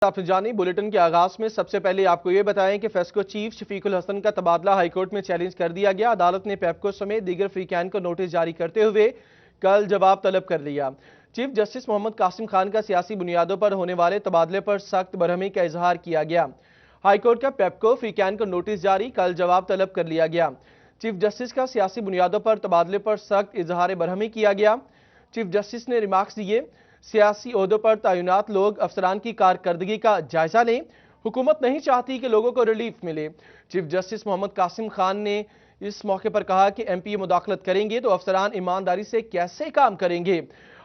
آپ نے جانی بلیٹن کے آغاز میں سب سے پہلے آپ کو یہ بتائیں کہ فیسکو چیف شفیق الحسن کا تبادلہ ہائی کورٹ میں چیلنج کر دیا گیا۔ عدالت نے پیپکو سمیت دیگر فریقین کو نوٹس جاری کرتے ہوئے کل جواب طلب کر لیا۔ چیف جسٹس محمد قاسم خان کا سیاسی بنیادوں پر ہونے والے تبادلے پر سخت برہمی کا اظہار کیا گیا۔ ہائی کورٹ کا پیپکو فریقین کو نوٹس جاری، کل جواب طلب کر لیا گیا۔ چیف جسٹس کا سیاسی بنیادوں پر تبادلے پر سخت اظہار برہمی کیا گیا۔ چیف جسٹس نے ریمارکس دیے، سیاسی عہدوں پر تعینات لوگ افسران کی کارکردگی کا جائزہ لیں، حکومت نہیں چاہتی کہ لوگوں کو ریلیف ملے۔ چیف جسٹس محمد قاسم خان نے اس موقع پر کہا کہ ایم پی مداخلت کریں گے تو افسران ایمانداری سے کیسے کام کریں گے؟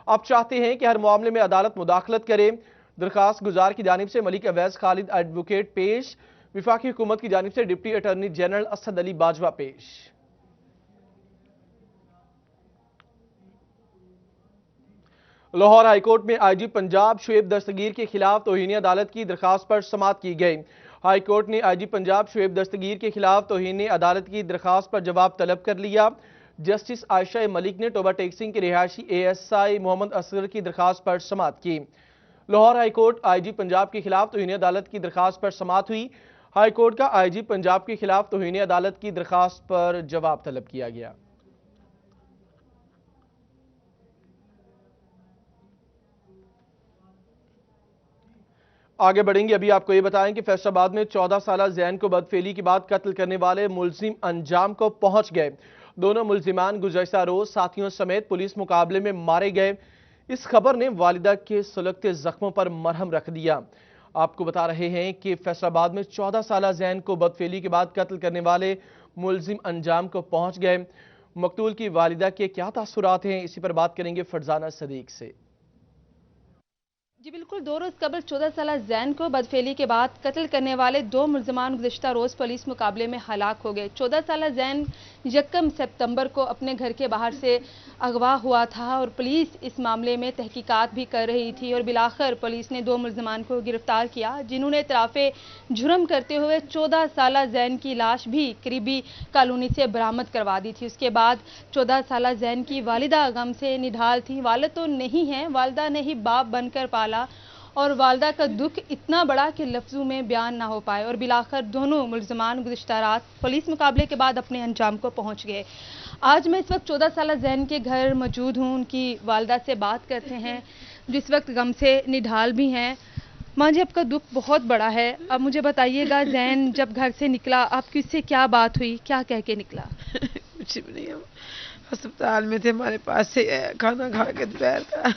آپ چاہتے ہیں کہ ہر معاملے میں عدالت مداخلت کرے؟ درخواست گزار کی جانب سے ملک اویس خالد ایڈوکیٹ پیش، وفاقی حکومت کی جانب سے ڈپٹی اٹارنی جنرل اسد علی باجوہ پیش۔ لاہور ہائی کورٹ میں آئی جی پنجاب شعیب دستگیر کے خلاف توہین عدالت کی درخواست پر سماعت کی گئی۔ ہائی کورٹ نے آئی جی پنجاب شعیب دستگیر کے خلاف توہین عدالت کی درخواست پر جواب طلب کر لیا۔ جسٹس عائشہ ملک نے توبہ ٹیک کے رہائشی A S I Muhammad Asghar کی درخواست پر سماعت کی۔ لاہور ہائی کورٹ آئی جی پنجاب کے خلاف توہین عدالت کی درخواست پر سماعت ہوئی۔ ہائی کورٹ کا آئی جی پنجاب کے خلاف توہین عدالت کی درخواست پر جواب طلب کیا گیا۔ آگے بڑھیں گے، ابھی آپ کو یہ بتائیں کہ فیصل آباد میں 14 سالہ زین کو بدفعلی کے بعد قتل کرنے والے ملزم انجام کو پہنچ گئے۔ دونوں ملزمان گزشتہ روز ساتھیوں سمیت پولیس مقابلے میں مارے گئے۔ اس خبر نے والدہ کے سلگتے زخموں پر مرہم رکھ دیا۔ آپ کو بتا رہے ہیں کہ فیصل آباد میں 14 سالہ زین کو بدفعلی کے بعد قتل کرنے والے ملزم انجام کو پہنچ گئے۔ مقتول کی والدہ کے کیا تاثرات ہیں، اسی پر بات کریں گے فرزانہ صدیق سے۔ جی بالکل، 2 روز قبل 14 سالہ زین کو بدفعلی کے بعد قتل کرنے والے 2 ملزمان گزشتہ روز پولیس مقابلے میں ہلاک ہو گئے۔ 14 سالہ زین یکم ستمبر کو اپنے گھر کے باہر سے اغوا ہوا تھا اور پولیس اس معاملے میں تحقیقات بھی کر رہی تھی اور بالآخر پولیس نے 2 ملزمان کو گرفتار کیا، جنہوں نے اعتراف جرم کرتے ہوئے 14 سالہ زین کی لاش بھی قریبی کالونی سے برآمد کروا دی تھی۔ اس کے بعد 14 سالہ زین کی والدہ غم سے نڈھال تھی۔ والد تو نہیں ہیں، والدہ نے ہی باپ بن کر پالا اور والدہ کا دکھ اتنا بڑا کہ لفظوں میں بیان نہ ہو پائے اور بالآخر دونوں ملزمان گزشتہ رات پولیس مقابلے کے بعد اپنے انجام کو پہنچ گئے۔ آج میں اس وقت 14 سالہ زین کے گھر موجود ہوں، ان کی والدہ سے بات کرتے ہیں جو اس وقت غم سے نڈھال بھی ہیں۔ ماں جی، آپ کا دکھ بہت بڑا ہے، اب مجھے بتائیے گا زین جب گھر سے نکلا آپ کی اس سے کیا بات ہوئی، کیا کہہ کے نکلا؟ کچھ بھی نہیں، ہم ہسپتال میں تھے، ہمارے پاس سے کھانا کھا کے دوپہر کا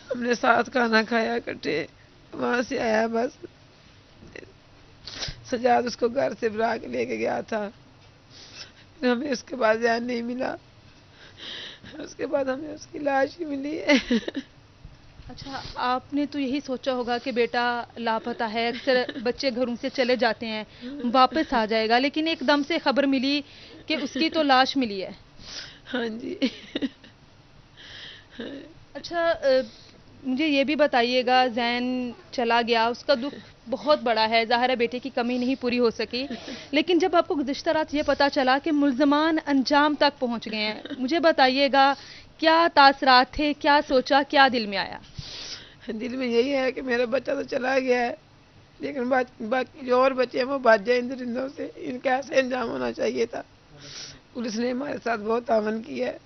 ہم نے ساتھ کھانا کھایا اکٹھے، وہاں سے آیا، بس سجاد اس کو گھر سے برا کے لے کے گیا تھا، ہمیں اس کے بعد زین نہیں ملا، اس کے بعد ہمیں اس کی لاش ہی ملی ہے۔ اچھا، آپ نے تو یہی سوچا ہوگا کہ بیٹا لاپتہ ہے، اکثر بچے گھروں سے چلے جاتے ہیں واپس آ جائے گا، لیکن ایک دم سے خبر ملی کہ اس کی تو لاش ملی ہے۔ ہاں جی۔ اچھا، مجھے یہ بھی بتائیے گا، زین چلا گیا، اس کا دکھ بہت بڑا ہے، ظاہر ہے بیٹے کی کمی نہیں پوری ہو سکی، لیکن جب آپ کو گزشتہ رات یہ پتا چلا کہ ملزمان انجام تک پہنچ گئے ہیں، مجھے بتائیے گا کیا تاثرات تھے، کیا سوچا، کیا دل میں آیا؟ دل میں یہی ہے کہ میرا بچہ تو چلا گیا ہے، لیکن باقی جو اور بچے ہیں وہ بچ جائیں ان درندوں سے، ان کا ایسے انجام ہونا چاہیے تھا۔ پولیس نے ہمارے ساتھ بہت تعاون کیا ہے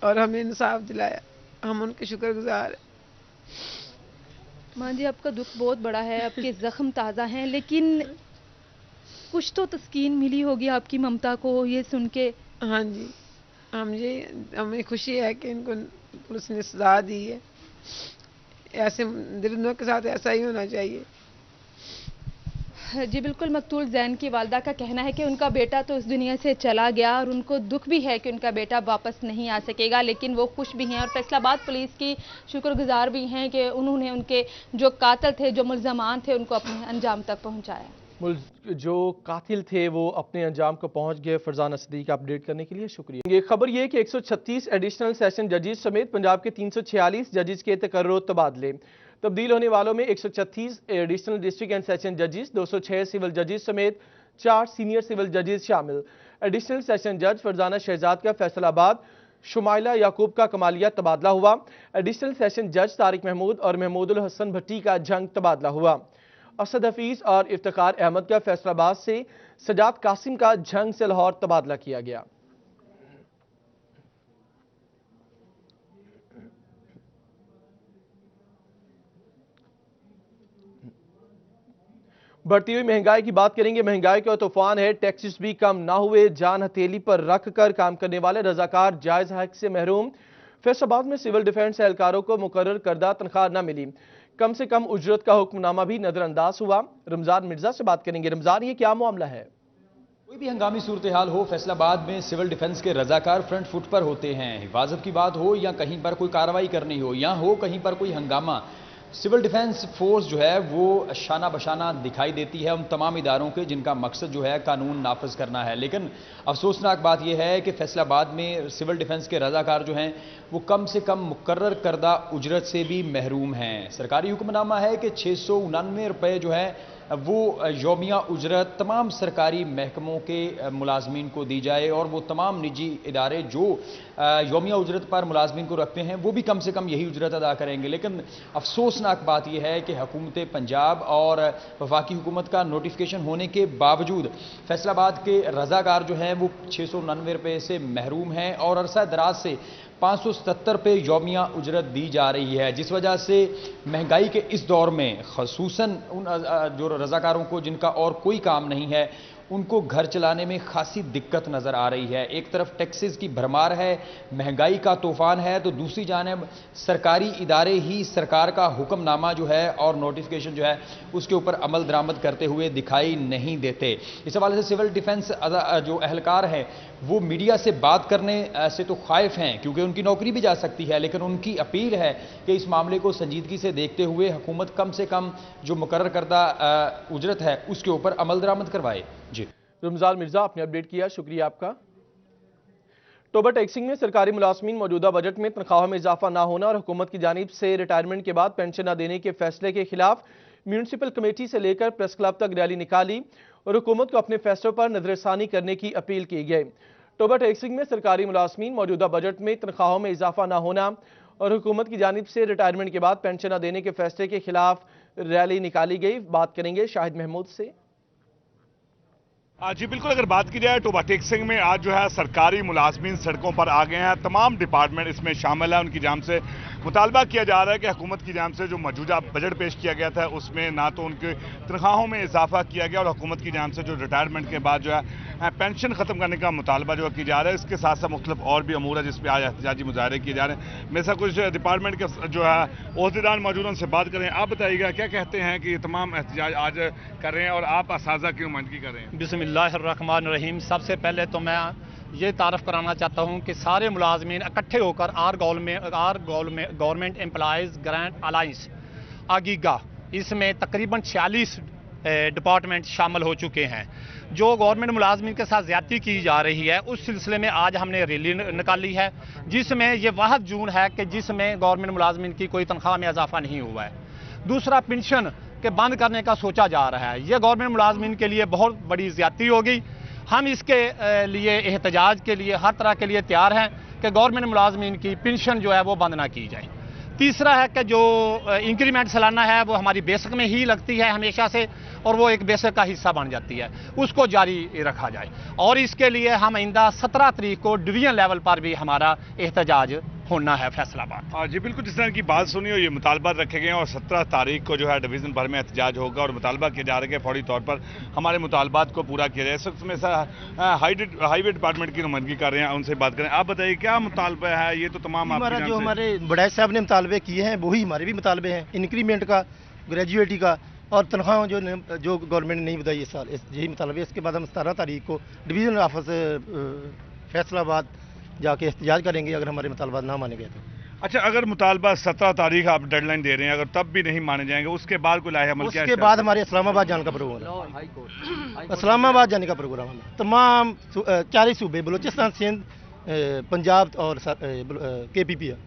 اور ہمیں انصاف دلایا، ہم ان کے شکر گزار ہیں۔ ماں جی، آپ کا دکھ بہت بڑا ہے، آپ کے زخم تازہ ہیں، لیکن کچھ تو تسکین ملی ہوگی آپ کی ممتا کو یہ سن کے؟ ہاں جی، ہمیں خوشی ہے کہ ان کو پولیس نے سزا دی ہے، ایسے درندوں کے ساتھ ایسا ہی ہونا چاہیے۔ جی بالکل، مقتول زین کی والدہ کا کہنا ہے کہ ان کا بیٹا تو اس دنیا سے چلا گیا اور ان کو دکھ بھی ہے کہ ان کا بیٹا واپس نہیں آ سکے گا، لیکن وہ خوش بھی ہیں اور فیصل آباد پولیس کی شکر گزار بھی ہیں کہ انہوں نے ان کے جو قاتل تھے، جو ملزمان تھے، ان کو اپنے انجام تک پہنچایا۔ جو قاتل تھے وہ اپنے انجام کو پہنچ گئے۔ فرزانہ صدیق اپڈیٹ کرنے کے لیے شکریہ۔ یہ خبر یہ کہ 136 ایڈیشنل سیشن ججز سمیت پنجاب کے 346 ججز کے تقرر و تبادلے۔ تبدیل ہونے والوں میں 136 ایڈیشنل ڈسٹرکٹ اینڈ سیشن ججز، 206 سول ججز سمیت 4 سینئر سول ججز شامل۔ ایڈیشنل سیشن جج فرزانہ شہزاد کا فیصل آباد، शुमाइला याकूब का कमालिया तबादला हुआ। एडिशनल सेशन जज तारिक महमूद और महमूदुल हसन भट्टी का जंग तबादला हुआ। असद हफीज और इफ्तिखार अहमद का फैसलाबाद से, सजाद कासिम का जंग से लाहौर तबादला किया गया। बढ़ती हुई महंगाई की बात करेंगे। महंगाई का तूफान है, टैक्सेस भी कम ना हुए, जान हथेली पर रख कर काम करने वाले रजाकार जायज हक से महरूम। फैसलाबाद में सिविल डिफेंस एहलकारों को मुकर्रर करदा तनख्वाह न मिली, कम से कम उजरत का हुक्मनामा भी नजरअंदाज हुआ। रमजान मिर्जा से बात करेंगे। रमजान, ये क्या मामला है? कोई भी हंगामी सूरत हाल हो, फैसलाबाद में सिविल डिफेंस के रजाकार फ्रंट फुट पर होते हैं। हिफाजत की बात हो या कहीं पर कोई कार्रवाई करनी हो या हो कहीं पर कोई हंगामा, सिविल डिफेंस फोर्स जो है वो शाना बशाना दिखाई देती है उन तमाम इदारों के जिनका मकसद जो है कानून नाफिज करना है। लेकिन अफसोसनाक बात यह है कि फैसलाबाद में सिविल डिफेंस के रजाकार जो हैं वो कम से कम मुकर्रर करदा उजरत से भी महरूम हैं। सरकारी हुक्मनामा है कि 699 रुपये जो है वो यौमिया उजरत तमाम सरकारी महकमों के मुलाजमीन को दी जाए और वो तमाम निजी इदारे जो यौमिया उजरत पर मुलाजमीन को रखते हैं वो भी कम से कम यही उजरत अदा करेंगे। लेकिन अफसोसनाक बात यह है कि हुकूमत पंजाब और वफाकी हुकूमत का नोटिफिकेशन होने के बावजूद फैसलाबाद के रजाकार जो हैं वो 699 रुपये से महरूम हैं और अरसा दराज से 577 रुपये यौमिया उजरत दी जा रही है, जिस वजह से महंगाई के इस दौर में खसूसन उन जो रजाकारों को जिनका और कोई काम नहीं है उनको घर चलाने में खासी दिक्कत नज़र आ रही है। एक तरफ टैक्सेस की भरमार है, महंगाई का तूफान है, तो दूसरी जानिब सरकारी इदारे ही सरकार का हुक्मनामा जो है और नोटिफिकेशन जो है उसके ऊपर अमल दरामद करते हुए दिखाई नहीं देते। इस हवाले से सिविल डिफेंस जो अहलकार हैं वो मीडिया से बात करने से तो खाइफ हैं क्योंकि उनकी नौकरी भी जा सकती है, लेकिन उनकी अपील है कि इस मामले को संजीदगी से देखते हुए हुकूमत कम से कम जो मुकर्रर करदा उजरत है उसके ऊपर अमल दरामद करवाए। जी रमजान मिर्जा, आपने अपडेट किया, शुक्रिया आपका। टोबर टैक्सिंग में सरकारी मुलाजमीन मौजूदा बजट में तनख्वाहों में इजाफा ना होना और हुकूमत की जानिब से रिटायरमेंट के बाद पेंशन न देने के फैसले के खिलाफ म्यूनसिपल कमेटी से लेकर प्रेस क्लब तक रैली निकाली और हुकूमत को अपने फैसलों पर नजरसानी करने की अपील की गई। टोबर टैक्सिंग में सरकारी मुलाजमीन मौजूदा बजट में तनख्वाहों में इजाफा न होना और हुकूमत की जानिब से रिटायरमेंट के बाद पेंशन न देने के फैसले के खिलाफ रैली निकाली गई। बात करेंगे शाहिद महमूद से। जी बिल्कुल, अगर बात की जाए टोबर टैक्सिंग में आज जो है सरकारी मुलाजमीन सड़कों पर आ गए हैं, तमाम डिपार्टमेंट इसमें शामिल है। उनकी जानिब से मुतालबा किया जा रहा है कि हुकूमत की जानिब से जो मौजूदा बजट पेश किया गया था उसमें ना तो उनके तनख्वाहों में इजाफा किया गया और हुकूमत की जानिब से जो रिटायरमेंट के बाद जो है पेंशन खत्म करने का मुतालबा जो की जा रहा है। इसके साथ साथ मुख्तलिफ और भी अमूर है जिस पर आज एहतजाजी मुजाहरे किए जा रहे हैं। मेरे साथ कुछ डिपार्टमेंट के जो है ओहदेदार मौजूद, उनसे बात करें। आप बताइएगा क्या कहते हैं कि ये तमाम एहतजाज आज कर रहे हैं और आप असाजा की नुमाइंदगी कर रहे हैं? बिस्मिल्लाहिर्रहमानिर्रहीम। सबसे पहले तो मैं ये तारफ़ कराना चाहता हूँ कि सारे मुलाजमीन इकट्ठे होकर आर गवर्नमेंट एम्प्लॉयज़ ग्रांट अलाइंस आगीगा, इसमें तकरीबन 46 डिपार्टमेंट शामिल हो चुके हैं। जो गवर्नमेंट मुलाजमीन के साथ ज़्यादती की जा रही है उस सिलसिले में आज हमने रैली निकाली है, जिसमें ये वाहद जून है कि जिसमें गवर्नमेंट मुलाजमीन की कोई तनख्वाह में इजाफा नहीं हुआ है। दूसरा, पेंशन के बंद करने का सोचा जा रहा है। यह गवर्नमेंट मुलाजमीन के लिए बहुत बड़ी ज़्यादती होगी। हम इसके लिए एहतजाज के लिए हर तरह के लिए तैयार हैं कि गवर्नमेंट मुलाजमीन की पेंशन जो है वो बंद ना की जाए। तीसरा है कि जो इंक्रीमेंट सालाना है वो हमारी बेसिक में ही लगती है हमेशा से और वो एक बेसिक का हिस्सा बन जाती है, उसको जारी रखा जाए। और इसके लिए हम आइंदा 17 तारीख को डिवीजन लेवल पर भी हमारा एहतजाज होना है फैसलाबाद। जी बिल्कुल, जिस तरह की बात सुनी और ये मुतालबात रखे गए हैं और 17 तारीख को जो है डिवीज़न भर में एहतजाज होगा और मुतालबा किया जा रहा है कि फौरी तौर पर हमारे मुतालबात को पूरा किया जाए। इस वक्त में हाईवे डिपार्टमेंट की नुमाइंदगी कर रहे हैं, उनसे बात करें। आप बताइए क्या मुतालबा है? ये तो तमाम हमारा जो हमारे बड़े साहब ने मुतालबे किए हैं वही हमारे भी मुतालबे हैं, इंक्रीमेंट का, ग्रेजुएटी का और तनख्वाह जो गवर्नमेंट ने नहीं बताई इस साल, यही मुतालबे। इसके बाद हम 17 तारीख को डिवीजन ऑफिस फैसलाबाद जाके एहतजाज करेंगे अगर हमारे मुतालबात ना माने गए तो। अच्छा, अगर मुतालबा 17 तारीख आप डेडलाइन दे रहे हैं, अगर तब भी नहीं माने जाएंगे उसके बाद कोई लाहे अमल? उसके बाद हमारे इस्लामाबाद जाने का प्रोग्राम है। इस्लामाबाद जाने का प्रोग्राम है। तमाम 40 सूबे, बलूचिस्तान, सिंध, पंजाब और KPP है।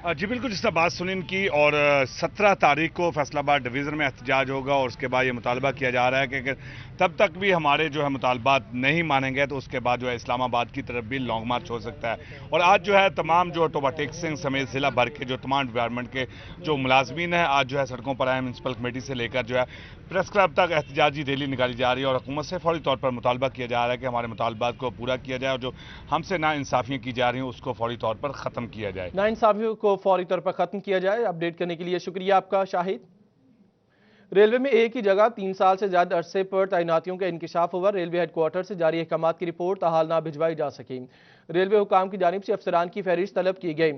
जी बिल्कुल, जिस तरह बात सुनी इनकी, और 17 तारीख को फैसलाबाद डिवीज़न में एहतजाज होगा और उसके बाद ये मुतालबा किया जा रहा है कि अगर तब तक भी हमारे जो है मुतालबात नहीं मानेंगे तो उसके बाद जो है इस्लामाबाद की तरफ भी लॉन्ग मार्च हो सकता है। और आज जो है तमाम जो टोबाटेक सिंह समेत ज़िला भर के जो तमाम डिपार्टमेंट के जो मुलाजमीन हैं आज जो है सड़कों पर आए। म्यूनसिपल कमेटी से लेकर जो है प्रेस क्लब तक एहतजाजी रैली निकाली जा रही है और हुकूमत से फौरी तौर पर मुतालबा किया जा रहा है कि हमारे मुतालबात को पूरा किया जाए और जो हमसे नाइंसाफ़ियाँ की जा रही हैं उसको फौरी तौर पर ख़त्म किया जाए। नाइंसाफ़ियों को फौरी तौर पर ख़त्म किया जाए। अपडेट करने के लिए शुक्रिया आपका शाहिद। रेलवे में एक ही जगह 3 साल से ज्यादा अरसे पर तैनातियों का इंकशाफ हुआ। रेलवे हेडक्वार्टर से जारी अहकामात की रिपोर्ट ताहाल ना भिजवाई जा सकी। रेलवे हुकाम की जानिब से अफसरान की फहरिस्त तलब की गई।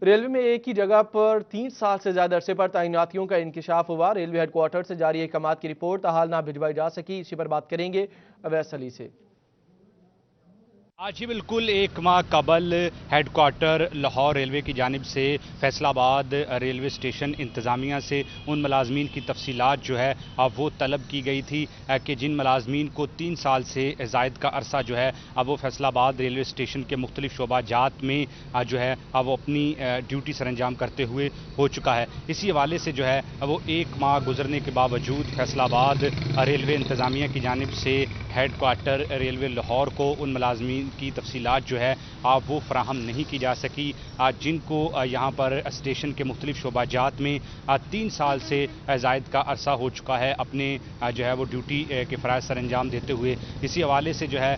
रेलवे में एक ही जगह पर 3 साल से ज्यादा अरसे पर तैनातियों का इंकशाफ हुआ। रेलवे हेडक्वार्टर से जारी अहकामात की रिपोर्ट ताहाल ना भिजवाई जा सकी। इसी पर बात करेंगे अवैस अली से। आज ही बिल्कुल एक माह कबल हेडक्वार्टर लाहौर रेलवे की जानिब से फैसलाबाद रेलवे स्टेशन इंतज़ामिया से उन मुलाजमीन की तफसीलात जो है अब वो तलब की गई थी कि जिन मुलाजमीन को 3 साल से ज़ायद का अरसा जो है अब वो फैसलाबाद रेलवे स्टेशन के मुख्तलिफ शोबाजात में जो है अब वो अपनी ड्यूटी सरंजाम करते हुए हो चुका है। इसी हवाले से जो है वो एक माह गुजरने के बावजूद फैसलाबाद रेलवे इंतज़ामिया की जानिब से हेडक्वार्टर रेलवे लाहौर को उन मुलाजमीन की तफसीलात जो है आप वो फराहम नहीं की जा सकी जिनको यहाँ पर स्टेशन के मुख्तलिफ शोबाजात में 3 साल से ज़ायद का अरसा हो चुका है अपने जो है वो ड्यूटी के फ़राइज़ सर अंजाम देते हुए। इसी हवाले से जो है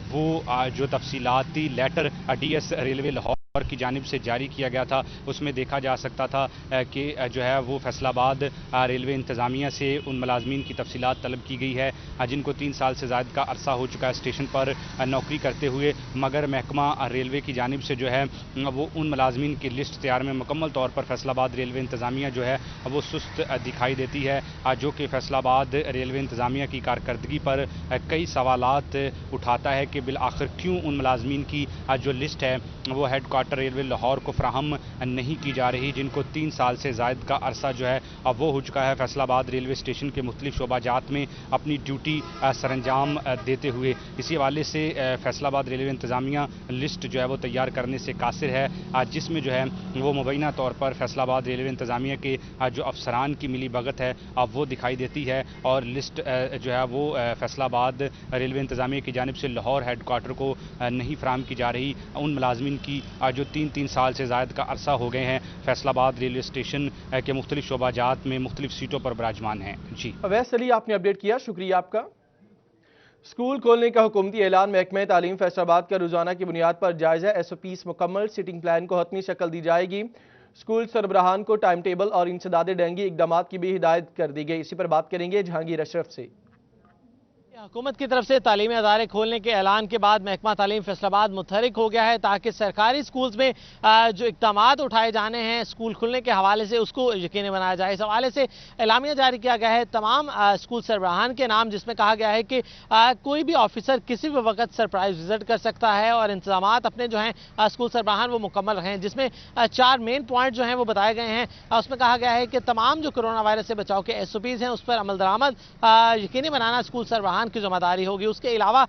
वो जो तफसीलाती लेटर DS रेलवे लाहौर की जानिब से जारी किया गया था उसमें देखा जा सकता था कि जो है वो फैसलाबाद रेलवे इंतज़ामिया से उन मुलाजमीन की तफसीलात तलब की गई है जिनको 3 साल से ज़ायद का अरसा हो चुका है स्टेशन पर नौकरी करते हुए, मगर महकमा रेलवे की जानिब से जो है वो उन मुलाजमीन की लिस्ट तैयार में मुकम्मल तौर पर फैसलाबाद रेलवे इंतज़ामिया जो है वो सुस्त दिखाई देती है, जो कि फैसलाबाद रेलवे इंतज़ामिया की कारकर्दगी पर कई सवालात उठाता है कि बिल आखिर क्यों उन मुलाजमीन की जो लिस्ट है वो हेडक्वार्टर रेलवे लाहौर को फ्राहम नहीं की जा रही, जिनको 3 साल से ज़ायद का अरसा जो है अब वो हो चुका है फैसलाबाद रेलवे स्टेशन के मुख्तलिफ शोबाजात में अपनी ड्यूटी सरंजाम देते हुए। इसी हवाले से फैसलाबाद रेलवे इंतज़ामिया लिस्ट जो है वो तैयार करने से कासिर है, जिसमें जो है वो मुबैना तौर पर फैसलाबाद रेलवे इंतज़ामिया के जो अफसरान की मिली भगत है अब वो दिखाई देती है और लिस्ट जो है वो फैसलाबाद रेलवे इंतज़ामिया की जानिब से लाहौर हेडक्वार्टर को नहीं फराहम की जा रही। उन मुलाजमीन की जो 3 साल से ज़ायद का अरसा हो गए हैं फैसलाबाद रेलवे स्टेशन के मुख्तलिफ शोबाजात में मुख्तलिफ सीटों पर विराजमान हैं। जी अवैस अली, आपने अपडेट किया, शुक्रिया आपका। स्कूल खोलने का हुकूमती ऐलान। महकमा तालीम फैसलाबाद का रोजाना की बुनियाद पर जायजा SOPs मुकम्मल। सिटिंग प्लान को हतमी शक्ल दी जाएगी। स्कूल सरबराहान को टाइम टेबल और इंसदाद डेंगी इकदाम की भी हिदायत कर दी गई। इसी पर बात करेंगे जहांगीर अशरफ से। हुकूमत की तरफ से तालीमी अदारे खोलने के ऐलान के बाद महकमा तालीम फैसलाबाद मुतहरिक हो गया है ताकि सरकारी स्कूल्स में जो इक़दामात उठाए जाने हैं स्कूल खुलने के हवाले से उसको यकीनी बनाया जाए। इस हवाले से एलामिया जारी किया गया है तमाम स्कूल सरबराहान के नाम, जिसमें कहा गया है कि कोई भी ऑफिसर किसी भी वक्त सरप्राइज विजिट कर सकता है और इंतजामात अपने जो हैं स्कूल सरबराहान वो मुकम्मल रहें, जिसमें 4 मेन पॉइंट जो हैं वो बताए गए हैं। उसमें कहा गया है कि तमाम जो कोरोना वायरस से बचाव के SOPs हैं उस पर अमल दरामद यकीनी बनाना स्कूल सरबराहान की जिम्मेदारी होगी। उसके अलावा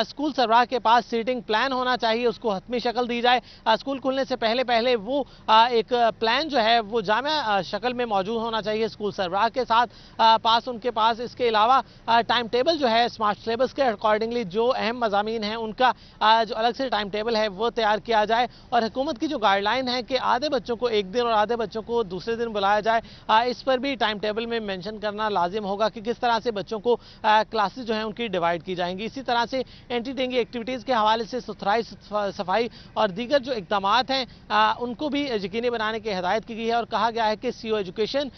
स्कूल सरबराह के पास सीटिंग प्लान होना चाहिए, उसको हतमी शक्ल दी जाए। स्कूल खुलने से पहले वो एक प्लान जो है वो जामिया शक्ल में मौजूद होना चाहिए स्कूल सरबराह के साथ पास उनके पास। इसके अलावा टाइम टेबल जो है स्मार्ट सिलेबस के अकॉर्डिंगली जो अहम मज़ामीन हैं उनका जो अलग से टाइम टेबल है वो तैयार किया जाए और हुकूमत की जो गाइडलाइन है कि आधे बच्चों को एक दिन और आधे बच्चों को दूसरे दिन बुलाया जाए, इस पर भी टाइम टेबल में मेंशन करना लाजिम होगा कि किस तरह से बच्चों को क्लासेस जो है उनकी डिवाइड की जाएंगी। इसी तरह से एंटी डेंगू एक्टिविटीज़ के हवाले से सुथराई सफाई और दीगर जो इक़दामात हैं उनको भी यकीनी बनाने की हिदायत की गई है और कहा गया है कि CO education,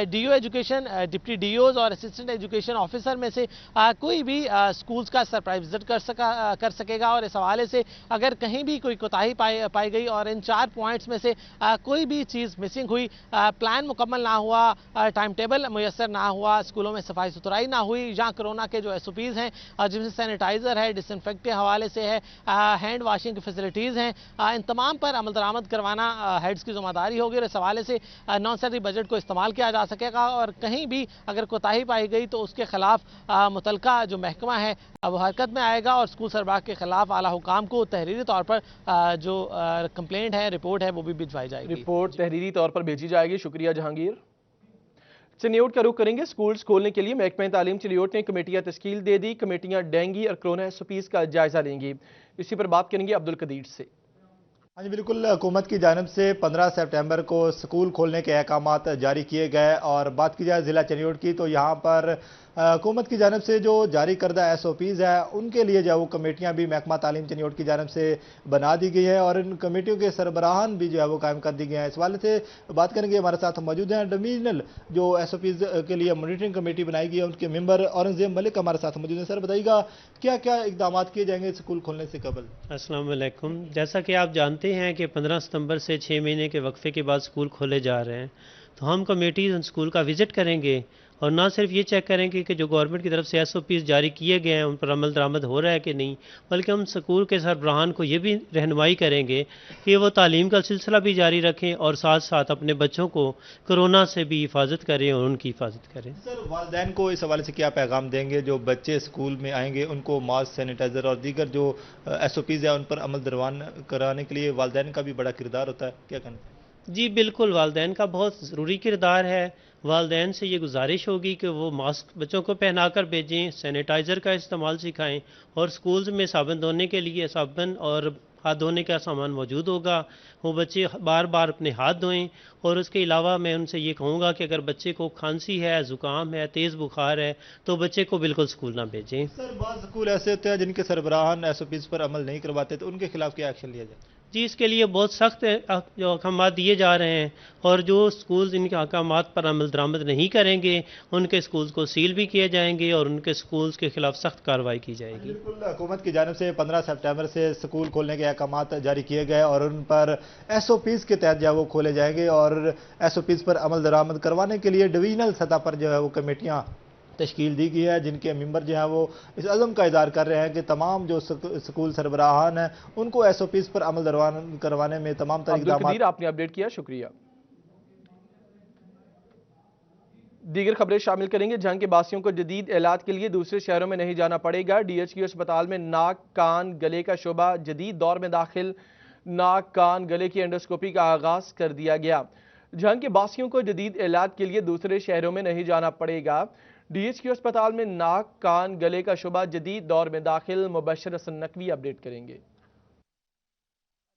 DO education, deputy DOs और असिस्टेंट एजुकेशन ऑफिसर में से कोई भी स्कूल्स का सरप्राइज विजिट कर सकेगा और इस हवाले से अगर कहीं भी कोई कोताही पाई गई और इन 4 पॉइंट्स में से कोई भी चीज़ मिसिंग हुई, प्लान मुकम्मल ना हुआ, टाइम टेबल मुयसर ना हुआ, स्कूलों में सफाई सुथराई ना हुई या कोरोना के जो SOPs ہیں جن سے سینیٹائزر ہے, ڈسانفیکٹ کے حوالے سے ہے, ہینڈ واشنگ کی فیسلٹیز ہیں, ان تمام پر عمل درآمد کروانا ہیڈز کی ذمہ داری ہوگی, اور اس حوالے سے نان سیلری بجٹ کو استعمال کیا جا سکے گا, اور کہیں بھی اگر کوتاہی پائی گئی تو اس کے خلاف متعلقہ جو محکمہ ہے وہ حرکت میں آئے گا, اور اسکول سربراہ کے خلاف اعلیٰ حکام کو تحریری طور پر جو کمپلینٹ ہے, رپورٹ ہے, وہ بھی بھجوائی جائے گی. رپورٹ تحریری طور پر بھیجی جائے گی. شکریہ جہانگیر. چنیوٹ کا رخ کریں گے. سکولز کھولنے کے لیے محکمہ تعلیم چنیوٹ نے کمیٹیاں تشکیل دے دی. کمیٹیاں ڈینگی اور کرونا SOPs کا جائزہ لیں گی. اسی پر بات کریں گے عبدالقدیر سے. ہاں جی بالکل, حکومت کی جانب سے 15 سپٹمبر کو سکول کھولنے کے احکامات جاری کیے گئے, اور بات کی جائے ضلع چنیوٹ کی تو یہاں پر حکومت کی جانب سے جو جاری کردہ SOPs ہیں ان کے لیے جو وہ کمیٹیاں بھی محکمہ تعلیم چنیوٹ کی جانب سے بنا دی گئی ہیں, اور ان کمیٹیوں کے سربراہان بھی جو ہے وہ قائم کر دی گئے ہیں. اس حوالے سے بات کریں گے, ہمارے ساتھ موجود ہیں ڈویژنل جو SOPs کے لیے مانیٹرنگ کمیٹی بنائی گئی ہے, ان کے ممبر اورنگزیب ملک ہمارے ساتھ موجود ہیں. سر بتائیے گا کیا کیا اقدامات کیے جائیں گے سکول کھولنے سے قبل؟ السلام علیکم. جیسا کہ آپ جانتے ہیں کہ 15 ستمبر سے 6 مہینے کے وقفے کے بعد سکول کھولے جا رہے ہیں, تو ہم کمیٹیز ان سکول کا وزٹ کریں گے, اور نہ صرف یہ چیک کریں گے کہ جو گورنمنٹ کی طرف سے SOPs جاری کیے گئے ہیں ان پر عمل درآمد ہو رہا ہے کہ نہیں, بلکہ ہم سکول کے سربراہان کو یہ بھی رہنمائی کریں گے کہ وہ تعلیم کا سلسلہ بھی جاری رکھیں, اور ساتھ ساتھ اپنے بچوں کو کرونا سے بھی حفاظت کریں اور ان کی حفاظت کریں. سر والدین کو اس حوالے سے کیا پیغام دیں گے؟ جو بچے سکول میں آئیں گے ان کو ماسک, سینیٹائزر اور دیگر جو SOPs ہیں ان پر عمل درآمد کرانے کے لیے والدین کا بھی بڑا کردار ہوتا ہے, کیا کہنا؟ جی بالکل, والدین کا بہت ضروری کردار ہے. والدین سے یہ گزارش ہوگی کہ وہ ماسک بچوں کو پہنا کر بھیجیں, سینیٹائزر کا استعمال سکھائیں, اور سکولز میں صابن دھونے کے لیے صابن اور ہاتھ دھونے کا سامان موجود ہوگا. وہ بچے بار بار اپنے ہاتھ دھوئیں, اور اس کے علاوہ میں ان سے یہ کہوں گا کہ اگر بچے کو کھانسی ہے, زکام ہے, تیز بخار ہے, تو بچے کو بالکل سکول نہ بھیجیں. سر بعض سکول ایسے ہوتے ہیں جن کے سربراہان SOPs پر عمل نہیں کرواتے, تو ان کے خلاف کیا ایکشن لیا جائے؟ جی اس کے لیے بہت سخت جو احکامات دیے جا رہے ہیں, اور جو سکولز ان کے احکامات پر عمل درآمد نہیں کریں گے ان کے سکولز کو سیل بھی کیے جائیں گے, اور ان کے سکولز کے خلاف سخت کارروائی کی جائے گی. بالکل, حکومت کی جانب سے 15 سپٹمبر سے سکول کھولنے کے احکامات جاری کیے گئے, اور ان پر SOPs کے تحت جو ہے وہ کھولے جائیں گے, اور SOPs پر عمل درآمد کروانے کے لیے ڈویژنل سطح پر جو ہے وہ کمیٹیاں تشکیل دی گئی ہے, جن کے ممبر جو ہیں وہ اس عزم کا اظہار کر رہے ہیں کہ تمام جو سکول سربراہان ہیں ان کو SOPs پر عمل درآمد کروانے میں تمام طرح اقدامات. آپ نے اپڈیٹ کیا, شکریہ. دیگر خبریں شامل کریں گے. جہاں کے باسیوں کو جدید علاج کے لیے دوسرے شہروں میں نہیں جانا پڑے گا. DHQ اسپتال میں ناک, کان, گلے کا شعبہ جدید دور میں داخل. ناک, کان, گلے کی انڈوسکوپی کا آغاز کر دیا گیا. جہاں کے باسیوں کو جدید علاج کے لیے دوسرے شہروں میں نہیں جانا پڑے گا. DHQ اسپتال میں ناک, کان, گلے کا شعبہ جدید دور میں داخل. مبشر حسن نقوی اپڈیٹ کریں گے.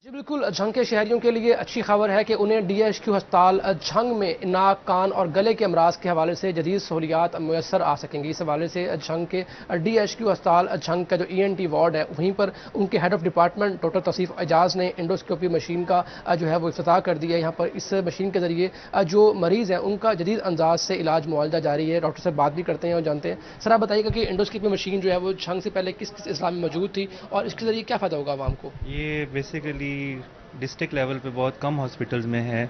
جی بالکل, جھنگ کے شہریوں کے لیے اچھی خبر ہے کہ انہیں DHQ ہسپتال جھنگ میں ناک, کان اور گلے کے امراض کے حوالے سے جدید سہولیات میسر آ سکیں گی. اس حوالے سے جھنگ کے DHQ ہسپتال جھنگ کا جو ENT وارڈ ہے وہیں پر ان کے ہیڈ آف ڈپارٹمنٹ ڈاکٹر توصیف اعجاز نے انڈوسکوپی مشین کا جو ہے وہ افتتاح کر دیا. یہاں پر اس مشین کے ذریعے جو مریض ہیں ان کا جدید انداز سے علاج معالجہ جاری ہے. ڈاکٹر سے بات بھی کرتے ہیں اور جانتے ہیں. سر آپ بتائیے گا کہ انڈوسکوپی مشین جو ہے وہ جھنگ سے پہلے کس کس اضلاع میں موجود تھی, اور اس کے ذریعے کیا فائدہ ہوگا عوام کو؟ یہ بیسیکلی ڈسٹرکٹ لیول پہ بہت کم ہاسپٹلز میں ہے.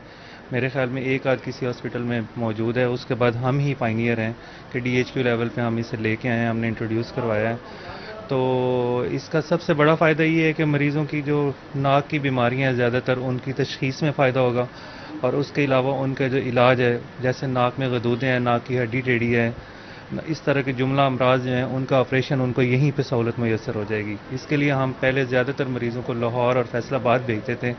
میرے خیال میں ایک آدھ کسی ہاسپٹل میں موجود ہے. اس کے بعد ہم ہی پائنیئر ہیں کہ DHQ لیول پہ ہم اسے لے کے آئے ہیں, ہم نے انٹروڈیوس کروایا ہے. تو اس کا سب سے بڑا فائدہ یہ ہے کہ مریضوں کی جو ناک کی بیماریاں ہیں زیادہ تر ان کی تشخیص میں فائدہ ہوگا, اور اس کے علاوہ ان کا جو علاج ہے, جیسے ناک میں غدودیں ہیں, ناک کی ہڈی ٹیڑھی ہے, اس طرح کے جملہ امراض جو ہیں ان کا آپریشن ان کو یہیں پہ سہولت میسر ہو جائے گی. اس کے لیے ہم پہلے زیادہ تر مریضوں کو لاہور اور فیصل آباد بھیجتے تھے,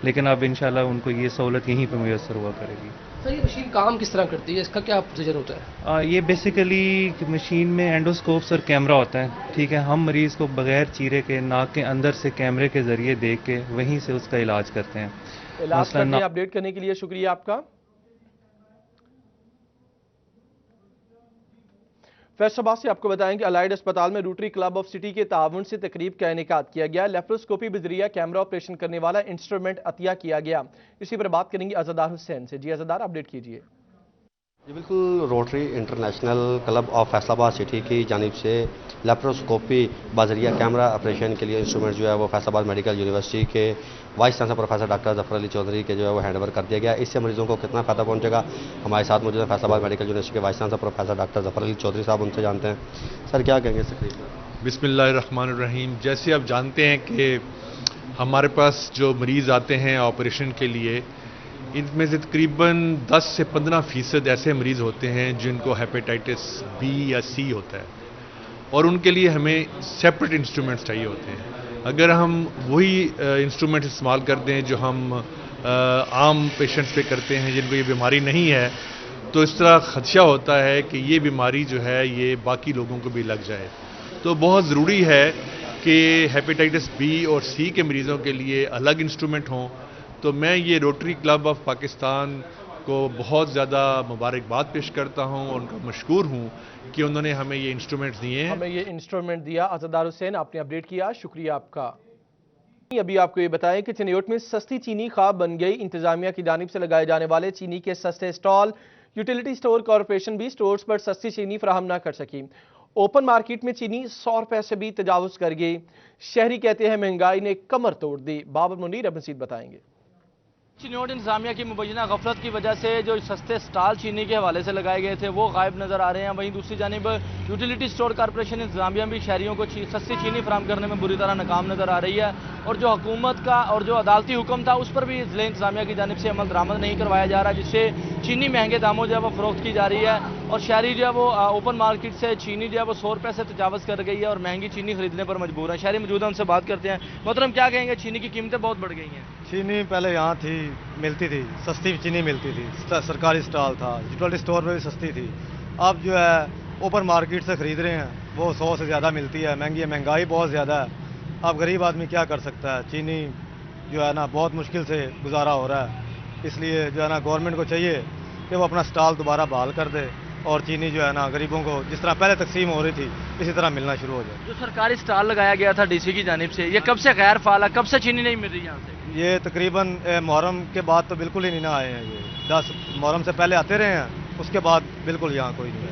لیکن اب انشاءاللہ ان کو یہ سہولت یہیں پہ میسر ہوا کرے گی. سر یہ مشین کام کس طرح کرتی ہے, اس کا کیا پروسیجر ہوتا ہے؟ یہ بیسیکلی مشین میں اینڈوسکوپس اور کیمرہ ہوتا ہے. ٹھیک ہے, ہم مریض کو بغیر چیرے کے ناک کے اندر سے کیمرے کے ذریعے دیکھ کے وہیں سے اس کا علاج کرتے ہیں. علاج کرنے اپڈیٹ کرنے کے لیے شکریہ آپ کا. فیصل آباد سے آپ کو بتائیں کہ الائڈ اسپتال میں روٹری کلب آف سٹی کے تعاون سے تقریب کا انعقاد کیا گیا. لیپروسکوپی بذریعہ کیمرہ آپریشن کرنے والا انسٹرومنٹ عطیہ کیا گیا. اسی پر بات کریں گے عزادار حسین سے. جی عزادار, اپڈیٹ کیجیے. जी बिल्कुल, rotary international club of Faisalabad city की जानिब से लेप्रोस्कोपी बाजरिया कैमरा ऑपरेशन के लिए इंस्ट्रूमेंट जो है वो फैसलाबाद मेडिकल यूनिवर्सिटी के vice chancellor professor doctor Zafar Ali Chaudhry के जो है वो हैंड ओवर कर दिया गया। इससे मरीजों को कितना फ़ायदा पहुंचेगा, हमारे साथ मौजूद है फैसलाबाद मेडिकल यूनिवर्सिटी के vice chancellor professor doctor Zafar Ali Chaudhry साहब, उनसे जानते हैं। सर क्या कहेंगे इस तकरीब में? बिस्मिल्लाहिर्रहमानिर्रहीम। जैसे आप जानते हैं कि हमारे पास जो मरीज़ आते हैं ऑपरेशन के लिए, इनमें से तकरीबन 10 से 15% ऐसे मरीज़ होते हैं जिनको हेपेटाइटिस बी या सी होता है और उनके लिए हमें सेपरेट इंस्ट्रूमेंट्स चाहिए होते हैं। अगर हम वही इंस्ट्रूमेंट इस्तेमाल करते हैं जो हम आम पेशेंट्स पे करते हैं जिनको ये बीमारी नहीं है, तो इस तरह खदशा होता है कि ये बीमारी जो है ये बाकी लोगों को भी लग जाए। तो बहुत ज़रूरी है कि हेपेटाइटिस बी और सी के मरीज़ों के लिए अलग इंस्ट्रूमेंट हों। तो मैं ये रोटरी क्लब ऑफ पाकिस्तान को बहुत ज़्यादा मुबारकबाद पेश करता हूँ और उनका मशकूर हूँ कि उन्होंने हमें ये इंस्ट्रूमेंट्स दिए हैं। हमें ये इंस्ट्रूमेंट दिया। अज़दार हुसैन, आपने अपडेट किया, शुक्रिया आपका। अभी आपको ये बताएं कि चिन्योट में सस्ती चीनी ख्वाब बन गई। इंतजामिया की जानिब से लगाए जाने वाले चीनी के सस्ते स्टॉल यूटिलिटी स्टोर कॉरपोरेशन भी स्टोर्स पर सस्ती चीनी फराहम न कर सकी। ओपन मार्केट में चीनी 100 रुपए से भी तजावुज कर गई। शहरी कहते हैं महंगाई ने कमर तोड़ दी। बाबर मुनीर अब मज़ीद बताएंगे। चिन्योट इंतजामिया की मुबैना गफलत की वजह से जो सस्ते स्टॉल चीनी के हवाले से लगाए गए थे वो गायब नजर आ रहे हैं। वहीं दूसरी जानिब यूटिलिटी स्टोर कॉरपोरेशन इंतजामिया भी शहरियों को सस्ती चीनी फराहम करने में बुरी तरह नाकाम नजर आ रही है और जो हुकूमत का और जो अदालती हुक्म था उस पर भी ज़िले इंतजामिया की जानिब से अमल दरामद नहीं करवाया जा रहा, जिससे चीनी महंगे दामों जो है वो फरोख्त की जा रही है और शहरी जो है वो ओपन मार्केट से चीनी जो है वो 100 रुपए से तजावज़ कर गई है और महंगी चीनी खरीदने पर मजबूर है। शहरी मौजूद है, उनसे बात करते हैं। मोहतरम, क्या कहेंगे, चीनी की कीमतें बहुत बढ़ गई हैं? चीनी पहले यहाँ थी, मिलती थी, सस्ती चीनी मिलती थी, सरकारी स्टॉल था, यूटिलिटी स्टोर में भी सस्ती थी। अब जो है ओपन मार्केट से ख़रीद रहे हैं, वो 100 से ज़्यादा मिलती है, महंगी है, महंगाई बहुत ज़्यादा है। अब गरीब आदमी क्या कर सकता है, चीनी जो है ना बहुत मुश्किल से गुजारा हो रहा है। इसलिए जो है ना गवर्नमेंट को चाहिए कि वो अपना स्टॉल दोबारा बहाल कर दे और चीनी जो है ना गरीबों को जिस तरह पहले तकसीम हो रही थी इसी तरह मिलना शुरू हो जाए। जो सरकारी स्टॉल लगाया गया था डीसी की जानिब से, ये कब से गैर फाल है, कब से चीनी नहीं मिल रही यहाँ से? ये तकरीबन मुहर्रम के बाद तो बिल्कुल ही नहीं ना आए हैं। ये 10 मुहर्रम से पहले आते रहे हैं, उसके बाद बिल्कुल यहाँ कोई नहीं है।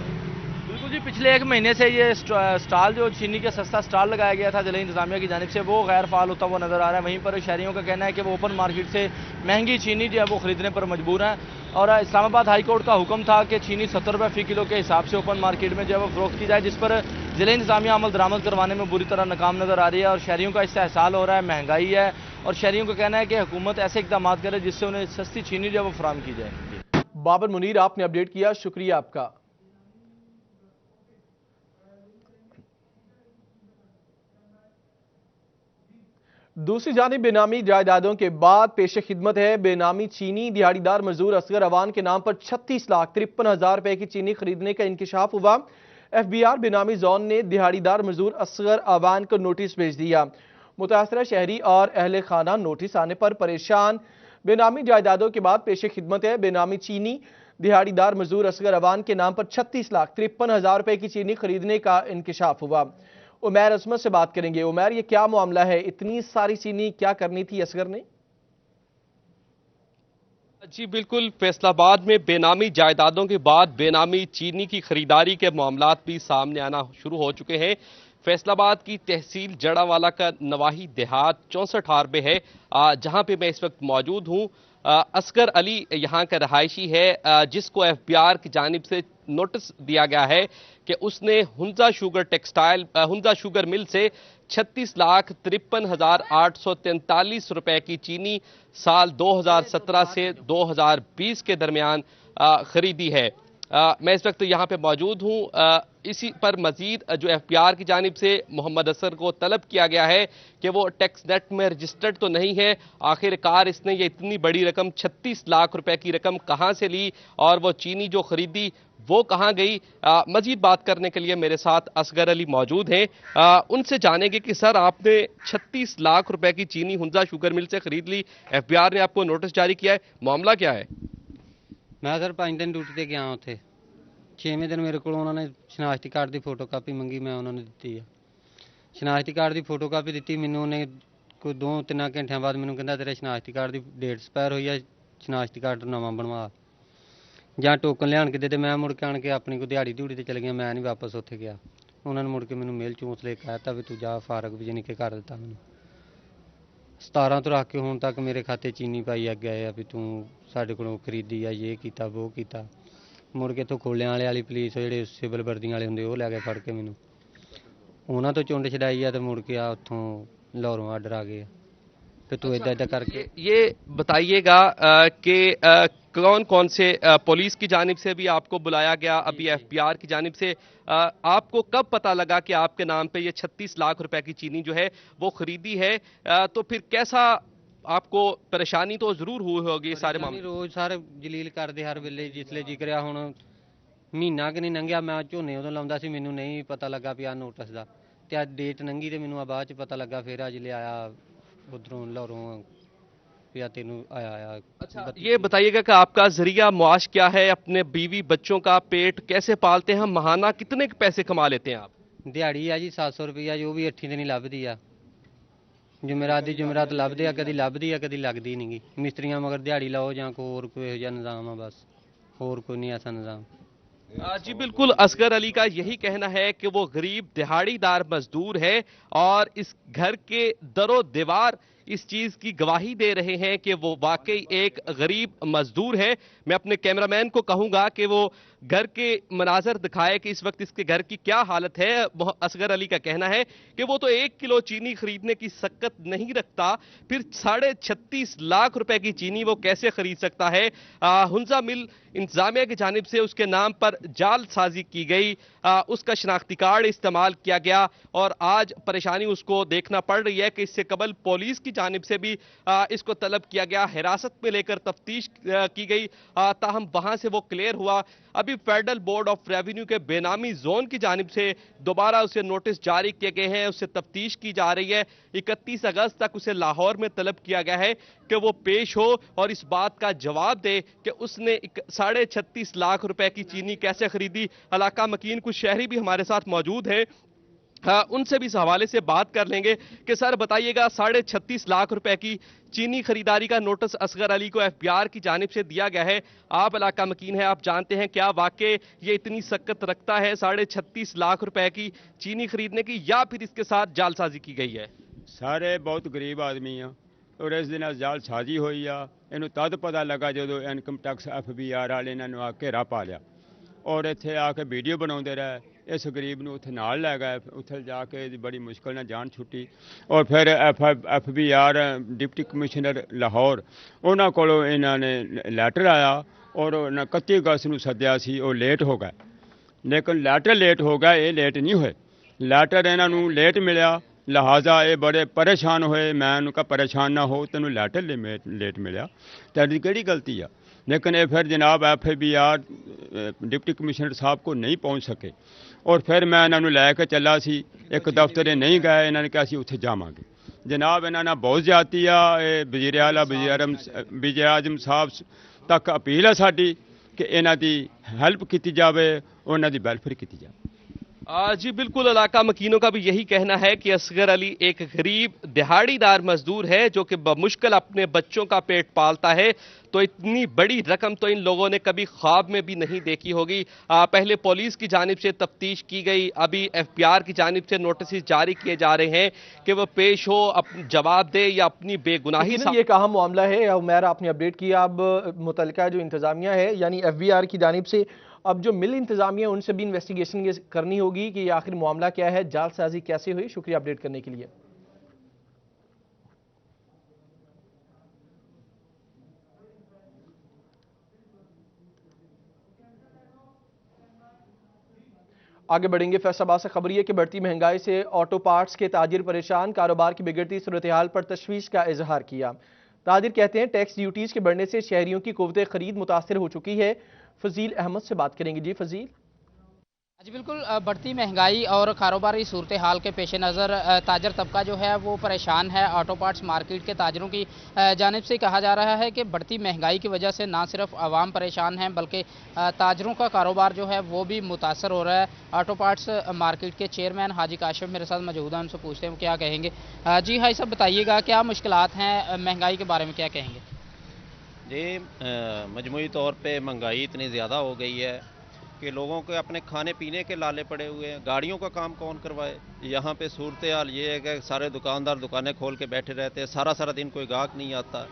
बिल्कुल जी, पिछले 1 महीने से ये स्टॉल जो चीनी का सस्ता स्टॉल लगाया गया था जिला इंतजामिया की जानिब से वो गैर फाल होता हुआ नजर आ रहा है। वहीं पर शहरियों का कहना है कि वो ओपन मार्केट से महंगी चीनी जो है वो खरीदने पर मजबूर हैं और इस्लामाबाद हाई कोर्ट का हुक्म था कि चीनी 70 रुपये फ़ी किलो के हिसाब से ओपन मार्केट में जो है वो फरोख्त की जाए, जिस पर जिला इंतजामिया अमल दरामद करवाने में बुरी तरह नाकाम नजर आ रही है और शहरियों का इससे एहसास हो रहा है, महंगाई है और शहरियों का कहना है कि हुकूमत ऐसे इकदाम करे जिससे उन्हें सस्ती चीनी जो है वो फराहम की जाए। बाबर मुनीर, आपने अपडेट किया, शुक्रिया आपका। दूसरी जानिब बेनामी जायदादों के बाद पेश खिदमत है। बेनामी चीनी दिहाड़ीदार मजदूर असगर अवान के नाम पर 36,53,000 रुपए की चीनी खरीदने का इंकशाफ हुआ। FBI बेनामी जोन ने दिहाड़ीदार मजदूर असगर अवान को नोटिस भेज दिया। मुतासरा शहरी और अहले खाना नोटिस आने पर परेशान। बेनामी जायदादों के बाद पेश खिदमत है। बेनामी चीनी दिहाड़ीदार मजदूर असगर अवान के नाम पर 36,53,000 रुपए की चीनी खरीदने का इंकशाफ हुआ। उमैर अजमत से बात करेंगे। उमैर, ये क्या मामला है, इतनी सारी चीनी क्या करनी थी असगर ने? जी बिल्कुल, फैसलाबाद में बेनामी जायदादों के बाद बेनामी चीनी की खरीदारी के मामलात भी सामने आना शुरू हो चुके हैं। फैसलाबाद की तहसील जड़ावाला का नवाही देहात 64 हार में है, जहां पे मैं इस वक्त मौजूद हूं। असगर अली यहाँ का रहायशी है, जिसको FBI की जानिब से नोटिस दिया गया है कि उसने हुंजा शुगर मिल से 36,53,843 रुपए की चीनी साल 2017 से 2020 के दरमियान खरीदी है। मैं इस वक्त यहाँ पे मौजूद हूँ। इसी पर मजीद जो FBI की जानिब से मोहम्मद असर को तलब किया गया है कि वो टैक्स नेट में रजिस्टर्ड तो नहीं है, आखिरकार इसने ये इतनी बड़ी रकम 36 लाख रुपए की रकम कहाँ से ली और वो चीनी जो खरीदी वो कहाँ गई। मजीद बात करने के लिए मेरे साथ असगर अली मौजूद हैं। उनसे जानेंगे कि सर, आपने 36 लाख रुपए की चीनी हुंजा शुगर मिल से खरीद ली, FBI ने आपको नोटिस जारी किया है, मामला क्या है? मैं सर 5 दिन ड्यूटी ਤੇ ਗਿਆ ਉੱਥੇ 6ਵੇਂ ਦਿਨ ਮੇਰੇ ਕੋਲ ਉਹਨਾਂ ਨੇ ਸ਼ਨਾਖਤੀ ਕਾਰਡ ਦੀ ਫੋਟੋਕਾਪੀ ਮੰਗੀ, ਮੈਂ ਉਹਨਾਂ ਨੂੰ ਦਿੱਤੀ ਹੈ। ਸ਼ਨਾਖਤੀ ਕਾਰਡ ਦੀ ਫੋਟੋਕਾਪੀ ਦਿੱਤੀ ਮੈਨੂੰ, ਉਹਨੇ ਕੋਈ 2-3 ਘੰਟਿਆਂ ਬਾਅਦ ਮੈਨੂੰ ਕਹਿੰਦਾ ਤੇਰੇ ਸ਼ਨਾਖਤੀ ਕਾਰਡ ਦੀ ਡੇਟ ਐਕਸਪਾਇਰ ਹੋਈ ਹੈ, ਸ਼ਨਾਖਤੀ ਕਾਰਡ ਨਵਾਂ ਬਣਵਾ। ਜਾਂ ਟੋਕਨ ਲਿਆਣ ਕੇ ਦੇ, ਮੈਂ ਮੁੜ ਕੇ ਆਣ ਕੇ ਆਪਣੀ ਕੋਈ ਦਿਹਾੜੀ ਦਿਹੂੜੀ ਤੇ ਚਲ ਗਿਆ, ਮੈਂ ਨਹੀਂ ਵਾਪਸ ਉੱਥੇ ਗਿਆ। ਉਹਨਾਂ ਨੇ ਮੁੜ ਕੇ ਮੈਨੂੰ ਮੇਲ ਚੌਂਸਲੇ ਕਹਿਤਾ ਵੀ ਤੂੰ ਜਾ, ਫਾਰਗ ਵੀ ਜਾਣੀ ਕਿ ਕਰ ਦਿੱਤਾ ਮੈਨੂੰ। 17 ਤੋਂ ਰੱਖ ਕੇ ਹੁਣ ਤੱਕ ਮੇਰੇ ਖਾਤੇ ਚੀਨੀ ਪਾਈ ਗਏ ਆ ਵੀ ਤੂੰ ਸਾਡੇ ਕੋਲੋਂ ਖਰੀਦੀ ਆ, ਇਹ ਕੀਤਾ ਉਹ ਕੀਤਾ। ਮੁੜ ਕੇ ਇੱਥੋਂ ਖੋਲਿਆਂ ਵਾਲੀ ਪੁਲਿਸ ਜਿਹੜੇ ਸਿਵਲ ਵਰਦੀਆਂ ਵਾਲੇ ਹੁੰਦੇ ਉਹ ਲੈ ਕੇ ਫੜ ਕੇ ਮੈਨੂੰ ਉਹਨਾਂ ਤੋਂ ਚੁੰਡ ਛਡਾਈ ਆ, ਤੇ ਮੁੜ ਕੇ ਆ ਉੱਥੋਂ ਲਾਹੌਰੋਂ ਆਰਡਰ ਆ ਗਏ कि तू इधर इधर करके। ये बताइएगा कि कौन कौन से पुलिस की जानिब से भी आपको बुलाया गया, अभी एफबीआर की जानिब से आपको कब पता लगा कि आपके नाम पे ये 36 लाख रुपए की चीनी जो है वो खरीदी है? तो फिर कैसा आपको परेशानी तो जरूर हुई होगी सारे मामले? रोज सारे जलील करते हर वेले, जिसले जिक्रिया हुण महीना कि नहीं लंघिया, मैं झोने उदों लाउंदा सी, मैनूं नहीं पता लगा भी आ नोटिस दा, ते अज डेट लंघी ते मैनूं बाद च पता लगा। फिर अज ले आया उधरों लाहौरों या तेनू आया। अच्छा, ये बताइएगा कि आपका जरिया मुआश क्या है? अपने बीवी बच्चों का पेट कैसे पालते हैं? महाना कितने पैसे कमा लेते हैं आप? दिहाड़ी है जी 700 रुपया, जो भी 8 दिन ही लभदी आ। जुमेरात दी जुमेरात लभदे आ, कदी लभदी आ कदी लगदी नहीं गी। मिस्त्रियां मगर दिहाड़ी लाओ जां कोई होर कोई इहो जिहा निज़ाम आ, बस होर कोई नहीं ऐसा निज़ाम। जी बिल्कुल, असगर अली का यही कहना है कि वो गरीब दिहाड़ीदार मजदूर है और इस घर के दरो दीवार इस चीज की गवाही दे रहे हैं कि वो वाकई एक गरीब मजदूर है। मैं अपने कैमरामैन को कहूंगा कि वो घर के मनाजर दिखाए कि इस वक्त इसके घर की क्या हालत है। असगर अली का कहना है कि वो तो 1 किलो चीनी खरीदने की सकत नहीं रखता, फिर 36.5 लाख रुपए की चीनी वो कैसे खरीद सकता है? हुंजा मिल इंतजामिया की जानिब से उसके नाम पर जालसाजी की गई, उसका शनाख्ती कार्ड इस्तेमाल किया गया और आज परेशानी उसको देखना पड़ रही है कि इससे कबल पुलिस की जानिब से भी इसको तलब किया गया, हिरासत में लेकर तफ्तीश की गई, ताहम वहां से वो क्लियर हुआ। अभी फेडरल बोर्ड ऑफ रेवेन्यू के बेनामी जोन की जानिब से दोबारा उसे नोटिस जारी किए गए हैं, उससे तफ्तीश की जा रही है। 31 अगस्त तक उसे लाहौर में तलब किया गया है कि वो पेश हो और इस बात का जवाब दे कि उसने 36.5 लाख रुपए की चीनी कैसे खरीदी। इलाका मकीन कुछ शहरी भी हमारे साथ मौजूद हैं, उनसे भी इस हवाले से बात कर लेंगे कि सर बताइएगा, 36.5 लाख रुपए की चीनी खरीदारी का नोटिस असगर अली को एफबीआर की जानिब से दिया गया है। आप इलाका मकीन है, आप जानते हैं क्या वाकई ये इतनी सकत रखता है 36.5 लाख रुपए की चीनी खरीदने की, या फिर इसके साथ जालसाजी की गई है? सारे बहुत गरीब आदमी आ और इस दिन जालसाजी हुई आ। इन्हूं तद पता लगा जो इनकम टैक्स एफबीआर वाले इन्होंने आ घेरा पा लिया और इत्थे आके वीडियो बनाते रहे। इस गरीब नूं उत्थे नाल लै गए, उत्थे जाके बड़ी मुश्किल नाल जान छुट्टी और फिर एफबीआर डिप्टी कमिश्नर लाहौर उन्हां कोलों इन्हां ने लैटर आया और 31 अगस्त नूं सद्दिया सी, वो लेट हो गए। लेकिन लैटर लेट हो गया, ये लेट नहीं होए। लैटर इन्हां नूं लेट मिलिया, लिहाजा ये बड़े परेशान होए। मैं उन्होंने कहा परेशान ना हो, तेनों लैटर लेट मिलिया, तेरी केड़ी गलती आ? लेकिन ये फिर जनाब एफबीआर डिप्टी कमिश्नर साहब को नहीं पहुँच सके और फिर मैं इन्होंने लैके चला सी, एक दफ्तर नहीं गए, इन्होंने कहा असीं उत्थे जावांगे। जनाब इन्होंने बहुत ज्यादती आ। वजीर आला वजीर आजम साहब तक अपील है साडी कि इन्हां दी हेल्प की जाए, उन्हां दी वेलफेयर की जाए। जी बिल्कुल, इलाका मकीनों का भी यही कहना है कि असगर अली एक गरीब दिहाड़ीदार मजदूर है जो कि बमुश्किल अपने बच्चों का पेट पालता है, तो इतनी बड़ी रकम तो इन लोगों ने कभी ख्वाब में भी नहीं देखी होगी। पहले पुलिस की जानिब से तफ्तीश की गई, अभी एफबीआर की जानिब से नोटिस जारी किए जा रहे हैं कि वह पेश हो, जवाब दे या अपनी बेगुनाही। ये एक अहम मामला है, उमैरा आपने अपडेट किया। अब मुतलका जो इंतजामिया है यानी एफबीआर की जानिब से अब जो मिल इंतजामिया उनसे भी इन्वेस्टिगेशन करनी होगी कि ये आखिर मामला क्या है, जालसाजी कैसे हुई। शुक्रिया अपडेट करने के लिए। आगे बढ़ेंगे। फैसलाबाद से खबर यह कि बढ़ती महंगाई से ऑटो पार्ट्स के ताजिर परेशान, कारोबार की बिगड़ती सूरत-ए-हाल पर तशवीश का इजहार किया। ताजिर कहते हैं टैक्स ड्यूटीज के बढ़ने से शहरियों की कुव्वत खरीद मुतासिर हो चुकी है। फजील अहमद से बात करेंगे। जी फजील। जी बिल्कुल, बढ़ती महंगाई और कारोबारी सूरत हाल के पेश नज़र ताजर तबका जो है वो परेशान है। ऑटो पार्ट्स मार्केट के ताजरों की जानिब से कहा जा रहा है कि बढ़ती महंगाई की वजह से ना सिर्फ आवाम परेशान है बल्कि ताजरों का कारोबार जो है वो भी मुतासर हो रहा है। ऑटो पार्ट्स मार्केट के चेयरमैन हाजी काशिफ मेरे साथ मौजूद हैं, उनसे पूछते हैं क्या कहेंगे। जी हाई साहब बताइएगा, क्या मुश्किलात हैं, महंगाई के बारे में क्या कहेंगे? जी मजमूई तौर पे महंगाई इतनी ज़्यादा हो गई है कि लोगों के अपने खाने पीने के लाले पड़े हुए हैं। गाड़ियों का काम कौन करवाए? यहाँ पे सूरत हाल ये है कि सारे दुकानदार दुकानें खोल के बैठे रहते हैं, सारा सारा दिन कोई गाहक नहीं आता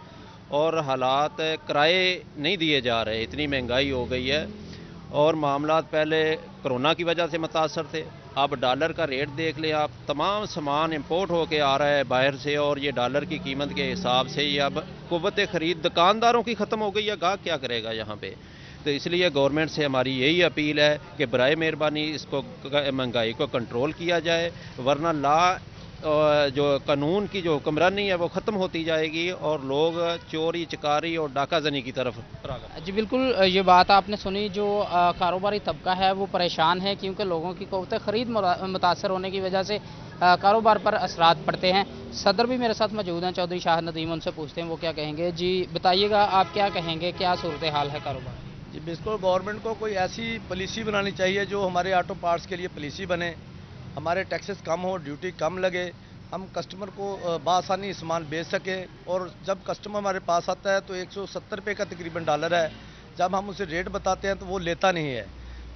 और हालात किराए नहीं दिए जा रहे, इतनी महंगाई हो गई है। और मामलात पहले कोरोना की वजह से मुतासर थे, अब डॉलर का रेट देख लें आप, तमाम सामान इंपोर्ट होके आ रहा है बाहर से और ये डॉलर की कीमत के हिसाब से ये अब कुव्वत खरीद दुकानदारों की ख़त्म हो गई है। गाहक क्या करेगा यहाँ पे? तो इसलिए गवर्नमेंट से हमारी यही अपील है कि बराए मेहरबानी इसको महंगाई को कंट्रोल किया जाए, वरना जो कानून की जो हुक्मरानी है वो ख़त्म होती जाएगी और लोग चोरी चकारी और डाकाजनी की तरफ। जी बिल्कुल, ये बात आपने सुनी। जो कारोबारी तबका है वो परेशान है क्योंकि लोगों की क़ुव्वत ख़रीद मुतासर होने की वजह से कारोबार पर असरात पड़ते हैं। सदर भी मेरे साथ मौजूद हैं, चौधरी शाह नदीम, उनसे पूछते हैं वो क्या कहेंगे। जी बताइएगा, आप क्या कहेंगे, क्या सूरत हाल है कारोबार? जी बिल्कुल, गवर्नमेंट को कोई ऐसी पॉलिसी बनानी चाहिए जो हमारे ऑटो पार्ट्स के लिए पॉलिसी बने, हमारे टैक्सेस कम हो, ड्यूटी कम लगे, हम कस्टमर को बआसानी सामान बेच सकें। और जब कस्टमर हमारे पास आता है तो 170 रुपये का तकरीबन डॉलर है, जब हम उसे रेट बताते हैं तो वो लेता नहीं है,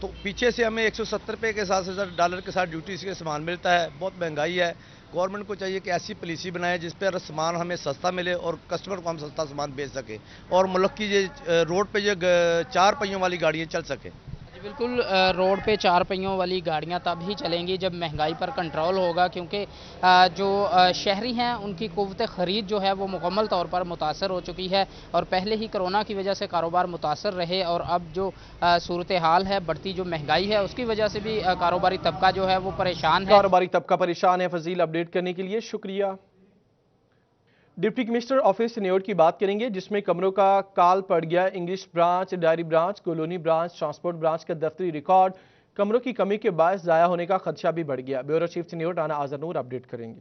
तो पीछे से हमें 170 रुपये के साथ डॉलर के साथ ड्यूटी से सामान मिलता है। बहुत महंगाई है। गवर्नमेंट को चाहिए कि ऐसी पॉलिसी बनाए जिस पर सामान हमें सस्ता मिले और कस्टमर को हम सस्ता सामान बेच सकें और मुल्क की ये रोड पे ये 4 पहियों वाली गाड़ियाँ चल सकें। जी बिल्कुल, रोड पे 4 पहियों वाली गाड़ियां तब ही चलेंगी जब महंगाई पर कंट्रोल होगा, क्योंकि जो शहरी हैं उनकी क़ुव्वत ख़रीद जो है वो मुकम्मल तौर पर मुतासर हो चुकी है और पहले ही कोरोना की वजह से कारोबार मुतासर रहे और अब जो सूरत हाल है, बढ़ती जो महंगाई है उसकी वजह से भी कारोबारी तबका जो है वो परेशान है। कारोबारी तबका परेशान है। फजील, अपडेट करने के लिए शुक्रिया। डिप्टी कमिश्नर ऑफिस चनियोट की बात करेंगे, जिसमें कमरों का काल पड़ गया। English branch, diary branch, colony branch, transport branch का दफ्तरी रिकॉर्ड कमरों की कमी के बायस ज़ाया होने का खदशा भी बढ़ गया। ब्यूरो चीफ चनियोट आना आज़रनूर अपडेट करेंगे।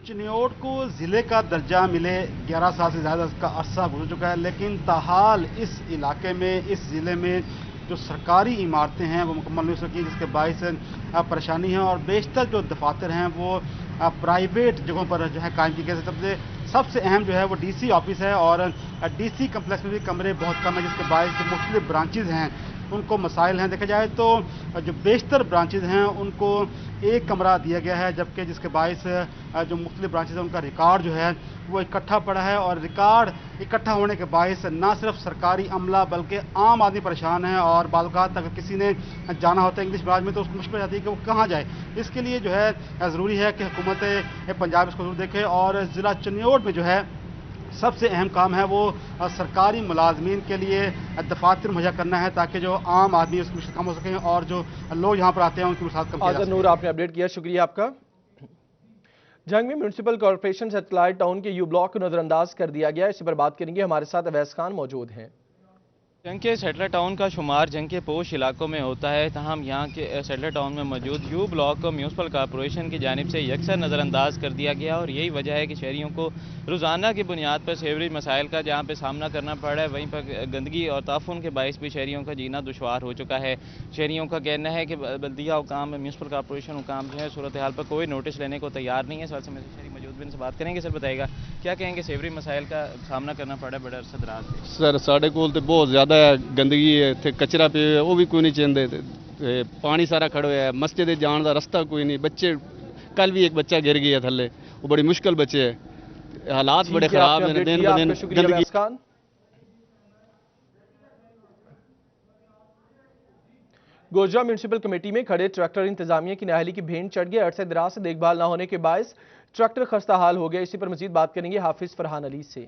चनियोट को ज़िले का दर्जा मिले 11 साल से ज़्यादा का अरसा गुजर चुका है, लेकिन ताहाल इस इलाके में, इस ज़िले में जो सरकारी इमारतें हैं वो मुकम्मल नहीं हो सकी, जिसके बायस परेशानी है। और बेशतर जो दफातर हैं वो प्राइवेट जगहों पर जो है कायम की गई। सबसे अहम जो है वो डीसी ऑफिस है और डीसी कम्प्लेक्स में भी कमरे बहुत कम है, जिसके बायस जो मुख्तलिफ ब्रांचेज़ हैं उनको मसाइल हैं। देखा जाए तो जो बेशतर ब्रांचेज़ हैं उनको एक कमरा दिया गया है, जबकि जिसके बायस जो मुख्तलिफ ब्रांचेज़ हैं उनका रिकॉर्ड जो है वो इकट्ठा पड़ा है। और रिकॉर्ड इकट्ठा होने के बायस ना सिर्फ सरकारी अमला बल्कि आम आदमी परेशान है और बालकात अगर किसी ने जाना होता है इंग्लिश ब्रांच में तो उसको मुश्किल हो जाती है कि वो कहाँ जाए। इसके लिए जो है ज़रूरी है कि हुकूमत पंजाब इसको जरूर देखे और ज़िला चनियोट में जो है सबसे अहम काम है वो सरकारी मुलाजमीन के लिए दफातर मुहैया करना है, ताकि जो आम आदमी उसकी मुश्किल कम हो सकें और जो लोग यहाँ पर आते हैं उनकी मुश्किल कम हो सके। नूर, आपने अपडेट किया, शुक्रिया आपका। जंग में म्यूनसिपल कॉर्पोरेशन सैटेलाइट टाउन के यू ब्लॉक को नजरअंदाज कर दिया गया। इसी पर बात करेंगे, हमारे साथ अवैस खान मौजूद हैं। जंग के सेटलर टाउन का शुमार जंग के पोश इलाकों में होता है, तहम यहाँ के सेटलर टाउन में मौजूद यू ब्लॉक को म्यूनसिपल कॉर्पोरेशन की जानिब से यकसर नज़रअंदाज कर दिया गया और यही वजह है कि शहरियों को रोज़ाना की बुनियाद पर सेवरेज मसाइल का जहाँ पे सामना करना पड़ रहा है, वहीं पर गंदगी और ताफुन के बायस भी शहरियों का जीना दुशवार हो चुका है। शहरियों का कहना है कि बल्दिया हुकाम, म्यूनसिपल कॉर्पोरेशन हुकाम जो है सूरत हाल पर कोई नोटिस लेने को तैयार नहीं है। सर से शहरी मौजूद भी इनसे बात करेंगे। सर बताएगा, क्या कहेंगे, सेवरेज मसाइल का सामना करना पड़ा है बड़े अरसे दराज से? सर साढ़े कोल तो बहुत ज़्यादा गंदगी है, इतने कचरा पे वो भी कोई नहीं चाहते, पानी सारा खड़ा है, मस्जिद जाने का रास्ता कोई नहीं, बच्चे कल भी एक बच्चा गिर गया थले, वो बड़ी मुश्किल बच्चे है, हालात बड़े खराब हैं दिन ब दिन गंदगी। गोजरा म्यूनसिपल कमेटी में खड़े ट्रैक्टर इंतजामिया की नाहली की भेंट चढ़ गए। अरसे दराज से देखभाल न होने के बायस ट्रैक्टर खस्ता हाल हो गया। इसी पर मजीद बात करेंगे हाफिज फरहान अली से।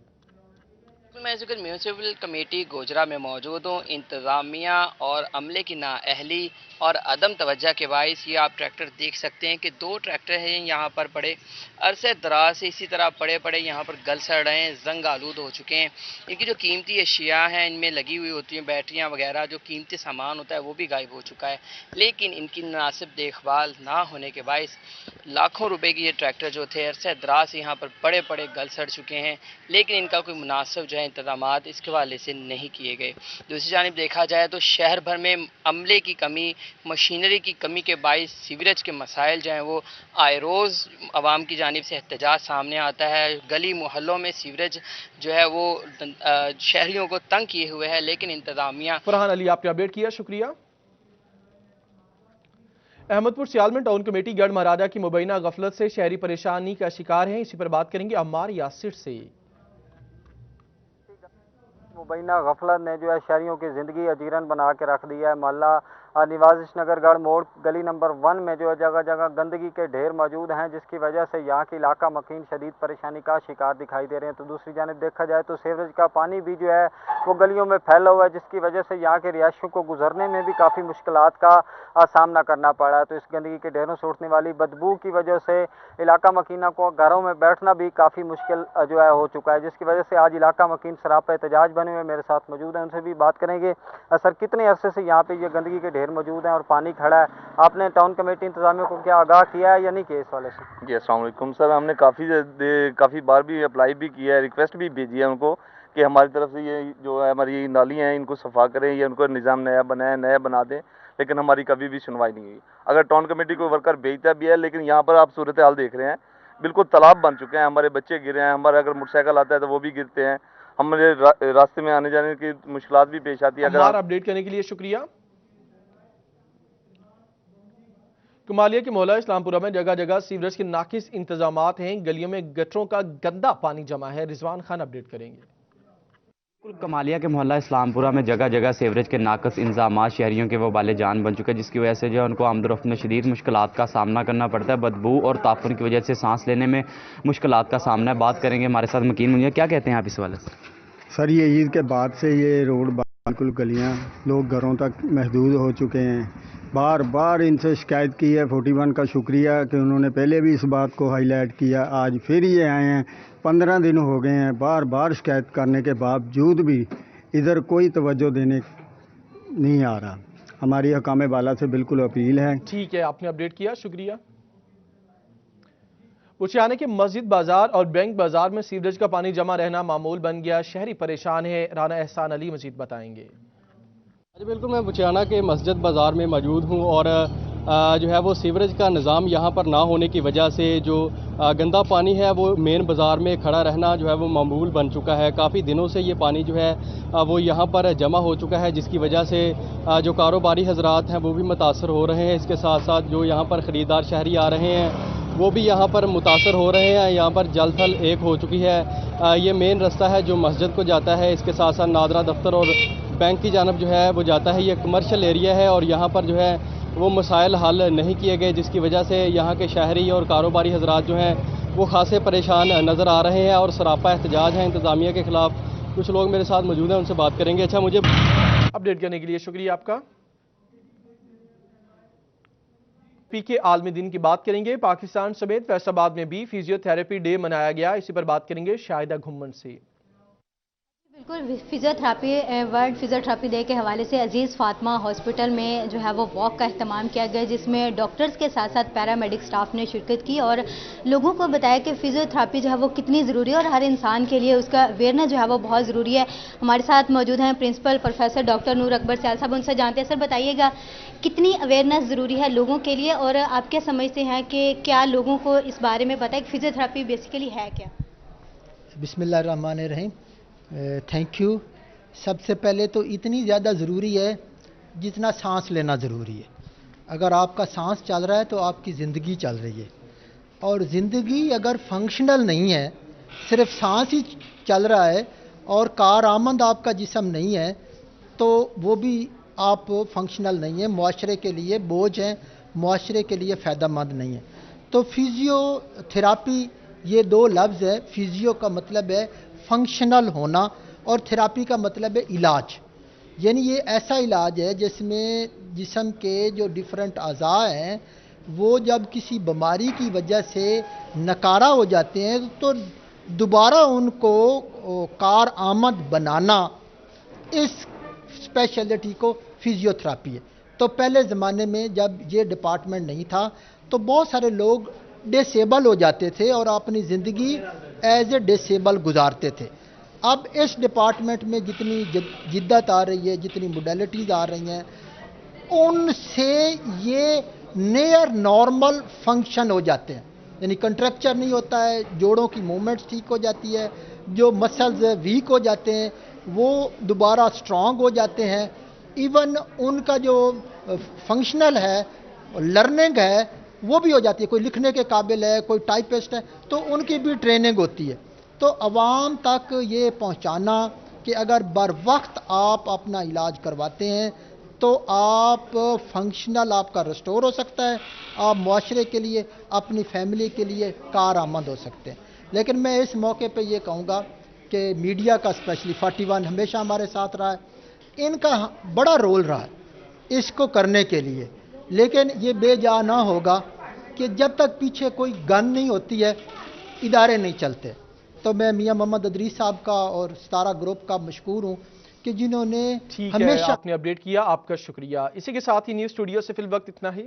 मैं इस वक्त म्यूनसिपल कमेटी गोजरा में मौजूद हूँ। इंतज़ामिया और अमले की नाअहली और अदम तवज्जो के बायस ये आप ट्रैक्टर देख सकते हैं कि 2 ट्रैक्टर हैं यहाँ पर पड़े, अरसे दराज से इसी तरह पड़े पड़े यहाँ पर गल सड़ रहे हैं, जंग आलूद हो चुके हैं। इनकी जो कीमती अशिया हैं इनमें लगी हुई होती हैं, बैटरियाँ वगैरह, जो कीमती सामान होता है वो भी गायब हो चुका है। लेकिन इनकी मुनासिब देखभाल ना होने के बायस लाखों रुपए की ये ट्रैक्टर जो थे अरसे दराज से यहाँ पर पड़े पड़े गल सड़ चुके हैं, लेकिन इनका कोई मुनासिब जो है इंतजामात इसके हवाले से नहीं किए गए। दूसरी जानिब देखा जाए तो शहर भर में अमले की कमी, मशीनरी की कमी के बाइस सीवरेज के मसाइल जो हैं वो आए रोज़ आवाम की जानिब से एहतजाज सामने आता है। गली मोहल्लों में सीवरेज जो है वो शहरियों को तंग किए हुए है, लेकिन इंतजामिया। फरहान अली आपने अपडेट किया, शुक्रिया। अहमदपुर सियालमें टाउन कमेटी गढ़ महाराजा की मुबैना गफलत से शहरी परेशानी का शिकार हैं। इसी पर बात करेंगे अम्मार यासिर से। मुबैना गफलत ने जो है शहरियों की ज़िंदगी अजीरन बना के रख दिया है। मोहल्ला निवाजिश नगर गढ़ मोड़ गली नंबर 1 में जो है जगह जगह गंदगी के ढेर मौजूद हैं, जिसकी वजह से यहाँ के इलाका मकीन शदीद परेशानी का शिकार दिखाई दे रहे हैं। तो दूसरी जानिब देखा जाए तो सीवरेज का पानी भी जो है वो गलियों में फैला हुआ है, जिसकी वजह से यहाँ के रिहायशियों को गुजरने में भी काफ़ी मुश्किलात का सामना करना पड़ा है। तो इस गंदगी के ढेरों से उठने वाली बदबू की वजह से इलाका मकीना को घरों में बैठना भी काफ़ी मुश्किल जो है हो चुका है, जिसकी वजह से आज इलाका मकीन सरापा एहतजाज बने हुए मेरे साथ मौजूद हैं। उनसे भी बात करेंगे, सर कितने अरसे से यहाँ पे ये गंदगी के ढेर मौजूद हैं और पानी खड़ा है? आपने टाउन कमेटी इंतजामिया को क्या आगाह किया है या नहीं किया इस वाले से? जी अस्सलाम वालेकुम सर, हमने काफ़ी बार भी अप्लाई भी किया है, रिक्वेस्ट भी भेजी है उनको कि हमारी तरफ से ये जो है हमारी नालियाँ हैं इनको सफ़ा करें या उनको निज़ाम नया बनाएं, नया बना दें, लेकिन हमारी कभी भी सुनवाई नहीं हुई। अगर टाउन कमेटी को वर्कर भेजता भी है, लेकिन यहाँ पर आप सूरत हाल देख रहे हैं, बिल्कुल तालाब बन चुके हैं, हमारे बच्चे गिरे हैं, हमारे अगर मोटरसाइकिल आता है तो वो भी गिरते हैं, हमारे रास्ते में आने जाने की मुश्किलात भी पेश आती है। अगर अपडेट करने के लिए शुक्रिया। कुमालिया के मोहल्ला इस्लामपुरा में जगह जगह सीवरेज के नाकिस इंतजामात हैं, गलियों में गटरों का गंदा पानी जमा है। रिजवान खान अपडेट करेंगे। कमालिया के मोहल्ला इस्लामपुरा में जगह जगह सीवरेज के नाकस इंतजामात शहरियों के वबाले जान बन चुके हैं, जिसकी वजह से जो है उनको आमदोरफ्त में शदीद मुश्किलात का सामना करना पड़ता है। बदबू और ताफुन की वजह से सांस लेने में मुश्किलात का सामना है। बात करेंगे हमारे साथ मकीन मुझे, क्या कहते हैं आप इस वाले से? सर ये ईद के बाद से ये रोड बिल्कुल गलियाँ लोग घरों तक महदूद हो चुके हैं। बार बार इनसे शिकायत की है। 41 का शुक्रिया कि उन्होंने पहले भी इस बात को हाईलाइट किया, आज फिर ये आए हैं। 15 दिन हो गए हैं, बार बार शिकायत करने के बावजूद भी इधर कोई तवज्जो देने नहीं आ रहा। हमारी हकाम बाला से बिल्कुल अपील है। ठीक है, आपने अपडेट किया, शुक्रिया। पुछियाना के मस्जिद बाजार और बैंक बाजार में सीवरेज का पानी जमा रहना मामूल बन गया, शहरी परेशान है। राना एहसान अली मजीद बताएंगे। जी बिल्कुल, मैं पुछियाना के मस्जिद बाज़ार में मौजूद हूँ और जो है वो सीवरेज का निज़ाम यहाँ पर ना होने की वजह से जो गंदा पानी है वो मेन बाज़ार में खड़ा रहना जो है वो मामूल बन चुका है। काफ़ी दिनों से ये पानी जो है वो यहाँ पर जमा हो चुका है, जिसकी वजह से जो कारोबारी हजरात हैं वो भी मुतासर हो रहे हैं। इसके साथ साथ जो यहाँ पर ख़रीदार शहरी आ रहे हैं वो भी यहाँ पर मुतासर हो रहे हैं। यहाँ पर जल थल एक हो चुकी है। ये मेन रास्ता है जो मस्जिद को जाता है, इसके साथ साथ नादरा दफ्तर और बैंक की जानब जो है वो जाता है। ये कमर्शियल एरिया है और यहाँ पर जो है वो मसाइल हल नहीं किए गए, जिसकी वजह से यहाँ के शहरी और कारोबारी हजरात जो हैं वो खासे परेशान नज़र आ रहे हैं और सरापा एहतजाज है इंतज़ामिया के ख़िलाफ़। कुछ लोग मेरे साथ मौजूद हैं, उनसे बात करेंगे। अच्छा, मुझे अपडेट करने के लिए शुक्रिया आपका। के आलमी दिन की बात करेंगे। पाकिस्तान समेत फैसलाबाद में भी फिजियोथेरेपी डे मनाया गया, इसी पर बात करेंगे शाहिदा घुम्मन से। बिल्कुल, फिजियोथेरेपी वर्ल्ड फिजियोथेरेपी डे के हवाले से अजीज़ फातिमा हॉस्पिटल में जो है वो वॉक का अहतमाम किया गया, जिसमें डॉक्टर्स के साथ साथ पैरामेडिक स्टाफ ने शिरकत की और लोगों को बताया कि फिजियोथेरेपी जो है वो कितनी ज़रूरी है और हर इंसान के लिए उसका अवेयरनेस जो है वो बहुत ज़रूरी है। हमारे साथ मौजूद हैं प्रिंसिपल प्रोफेसर डॉक्टर नूर अकबर सयाल साहब, उनसे जानते हैं। सर बताइएगा कितनी अवेयरनेस ज़रूरी है लोगों के लिए और आप क्या समझते हैं कि क्या लोगों को इस बारे में पता है कि फिजियोथेरेपी बेसिकली है क्या? बिस्मिल्लाहिर्रहमानिर्रहीम, थैंक यू। सबसे पहले तो इतनी ज़्यादा ज़रूरी है जितना सांस लेना ज़रूरी है। अगर आपका सांस चल रहा है तो आपकी ज़िंदगी चल रही है, और ज़िंदगी अगर फंक्शनल नहीं है, सिर्फ सांस ही चल रहा है और कारआमद आपका जिस्म नहीं है, तो वो भी आप फंक्शनल नहीं है, मुआशरे के लिए बोझ हैं, मुआशरे के लिए फ़ायदेमंद नहीं है। तो फिजियोथेरापी ये दो लफ्ज़ है। फिजियो का मतलब है फंक्शनल होना और थेरापी का मतलब है इलाज। यानी ये ऐसा इलाज है जिसमें जिस्म के जो डिफरेंट अज़ा हैं वो जब किसी बीमारी की वजह से नकारा हो जाते हैं तो दोबारा उनको कारआमद बनाना, इस स्पेशलिटी को फिजियोथेरापी है। तो पहले ज़माने में जब ये डिपार्टमेंट नहीं था तो बहुत सारे लोग डिसेबल हो जाते थे और अपनी ज़िंदगी एज ए डिसेबल गुजारते थे, अब इस डिपार्टमेंट में जितनी जिद्दत आ रही है, जितनी मोडेलिटीज़ आ रही हैं, उनसे ये नियर नॉर्मल फंक्शन हो जाते हैं। यानी कंट्रैक्चर नहीं होता है, जोड़ों की मूवमेंट्स ठीक हो जाती है, जो मसल्स वीक हो जाते हैं वो दोबारा स्ट्रांग हो जाते हैं। इवन उनका जो फंक्शनल है, लर्निंग है, वो भी हो जाती है। कोई लिखने के काबिल है, कोई टाइपिस्ट है, तो उनकी भी ट्रेनिंग होती है। तो आवाम तक ये पहुंचाना कि अगर बर वक्त आप अपना इलाज करवाते हैं तो आप फंक्शनल आपका रिस्टोर हो सकता है, आप मुआशरे के लिए, अपनी फैमिली के लिए कारआमद हो सकते हैं। लेकिन मैं इस मौके पे ये कहूँगा कि मीडिया का स्पेशली 41 हमेशा हमारे साथ रहा है, इनका बड़ा रोल रहा है इसको करने के लिए। लेकिन ये बेजा ना होगा कि जब तक पीछे कोई गन नहीं होती है इदारे नहीं चलते। तो मैं मियां मोहम्मद अदरीस साहब का और सितारा ग्रुप का मशकूर हूँ कि जिन्होंने हमेशा आपने अपडेट किया, आपका शुक्रिया। इसी के साथ ही न्यूज़ स्टूडियो से फिल वक्त इतना ही।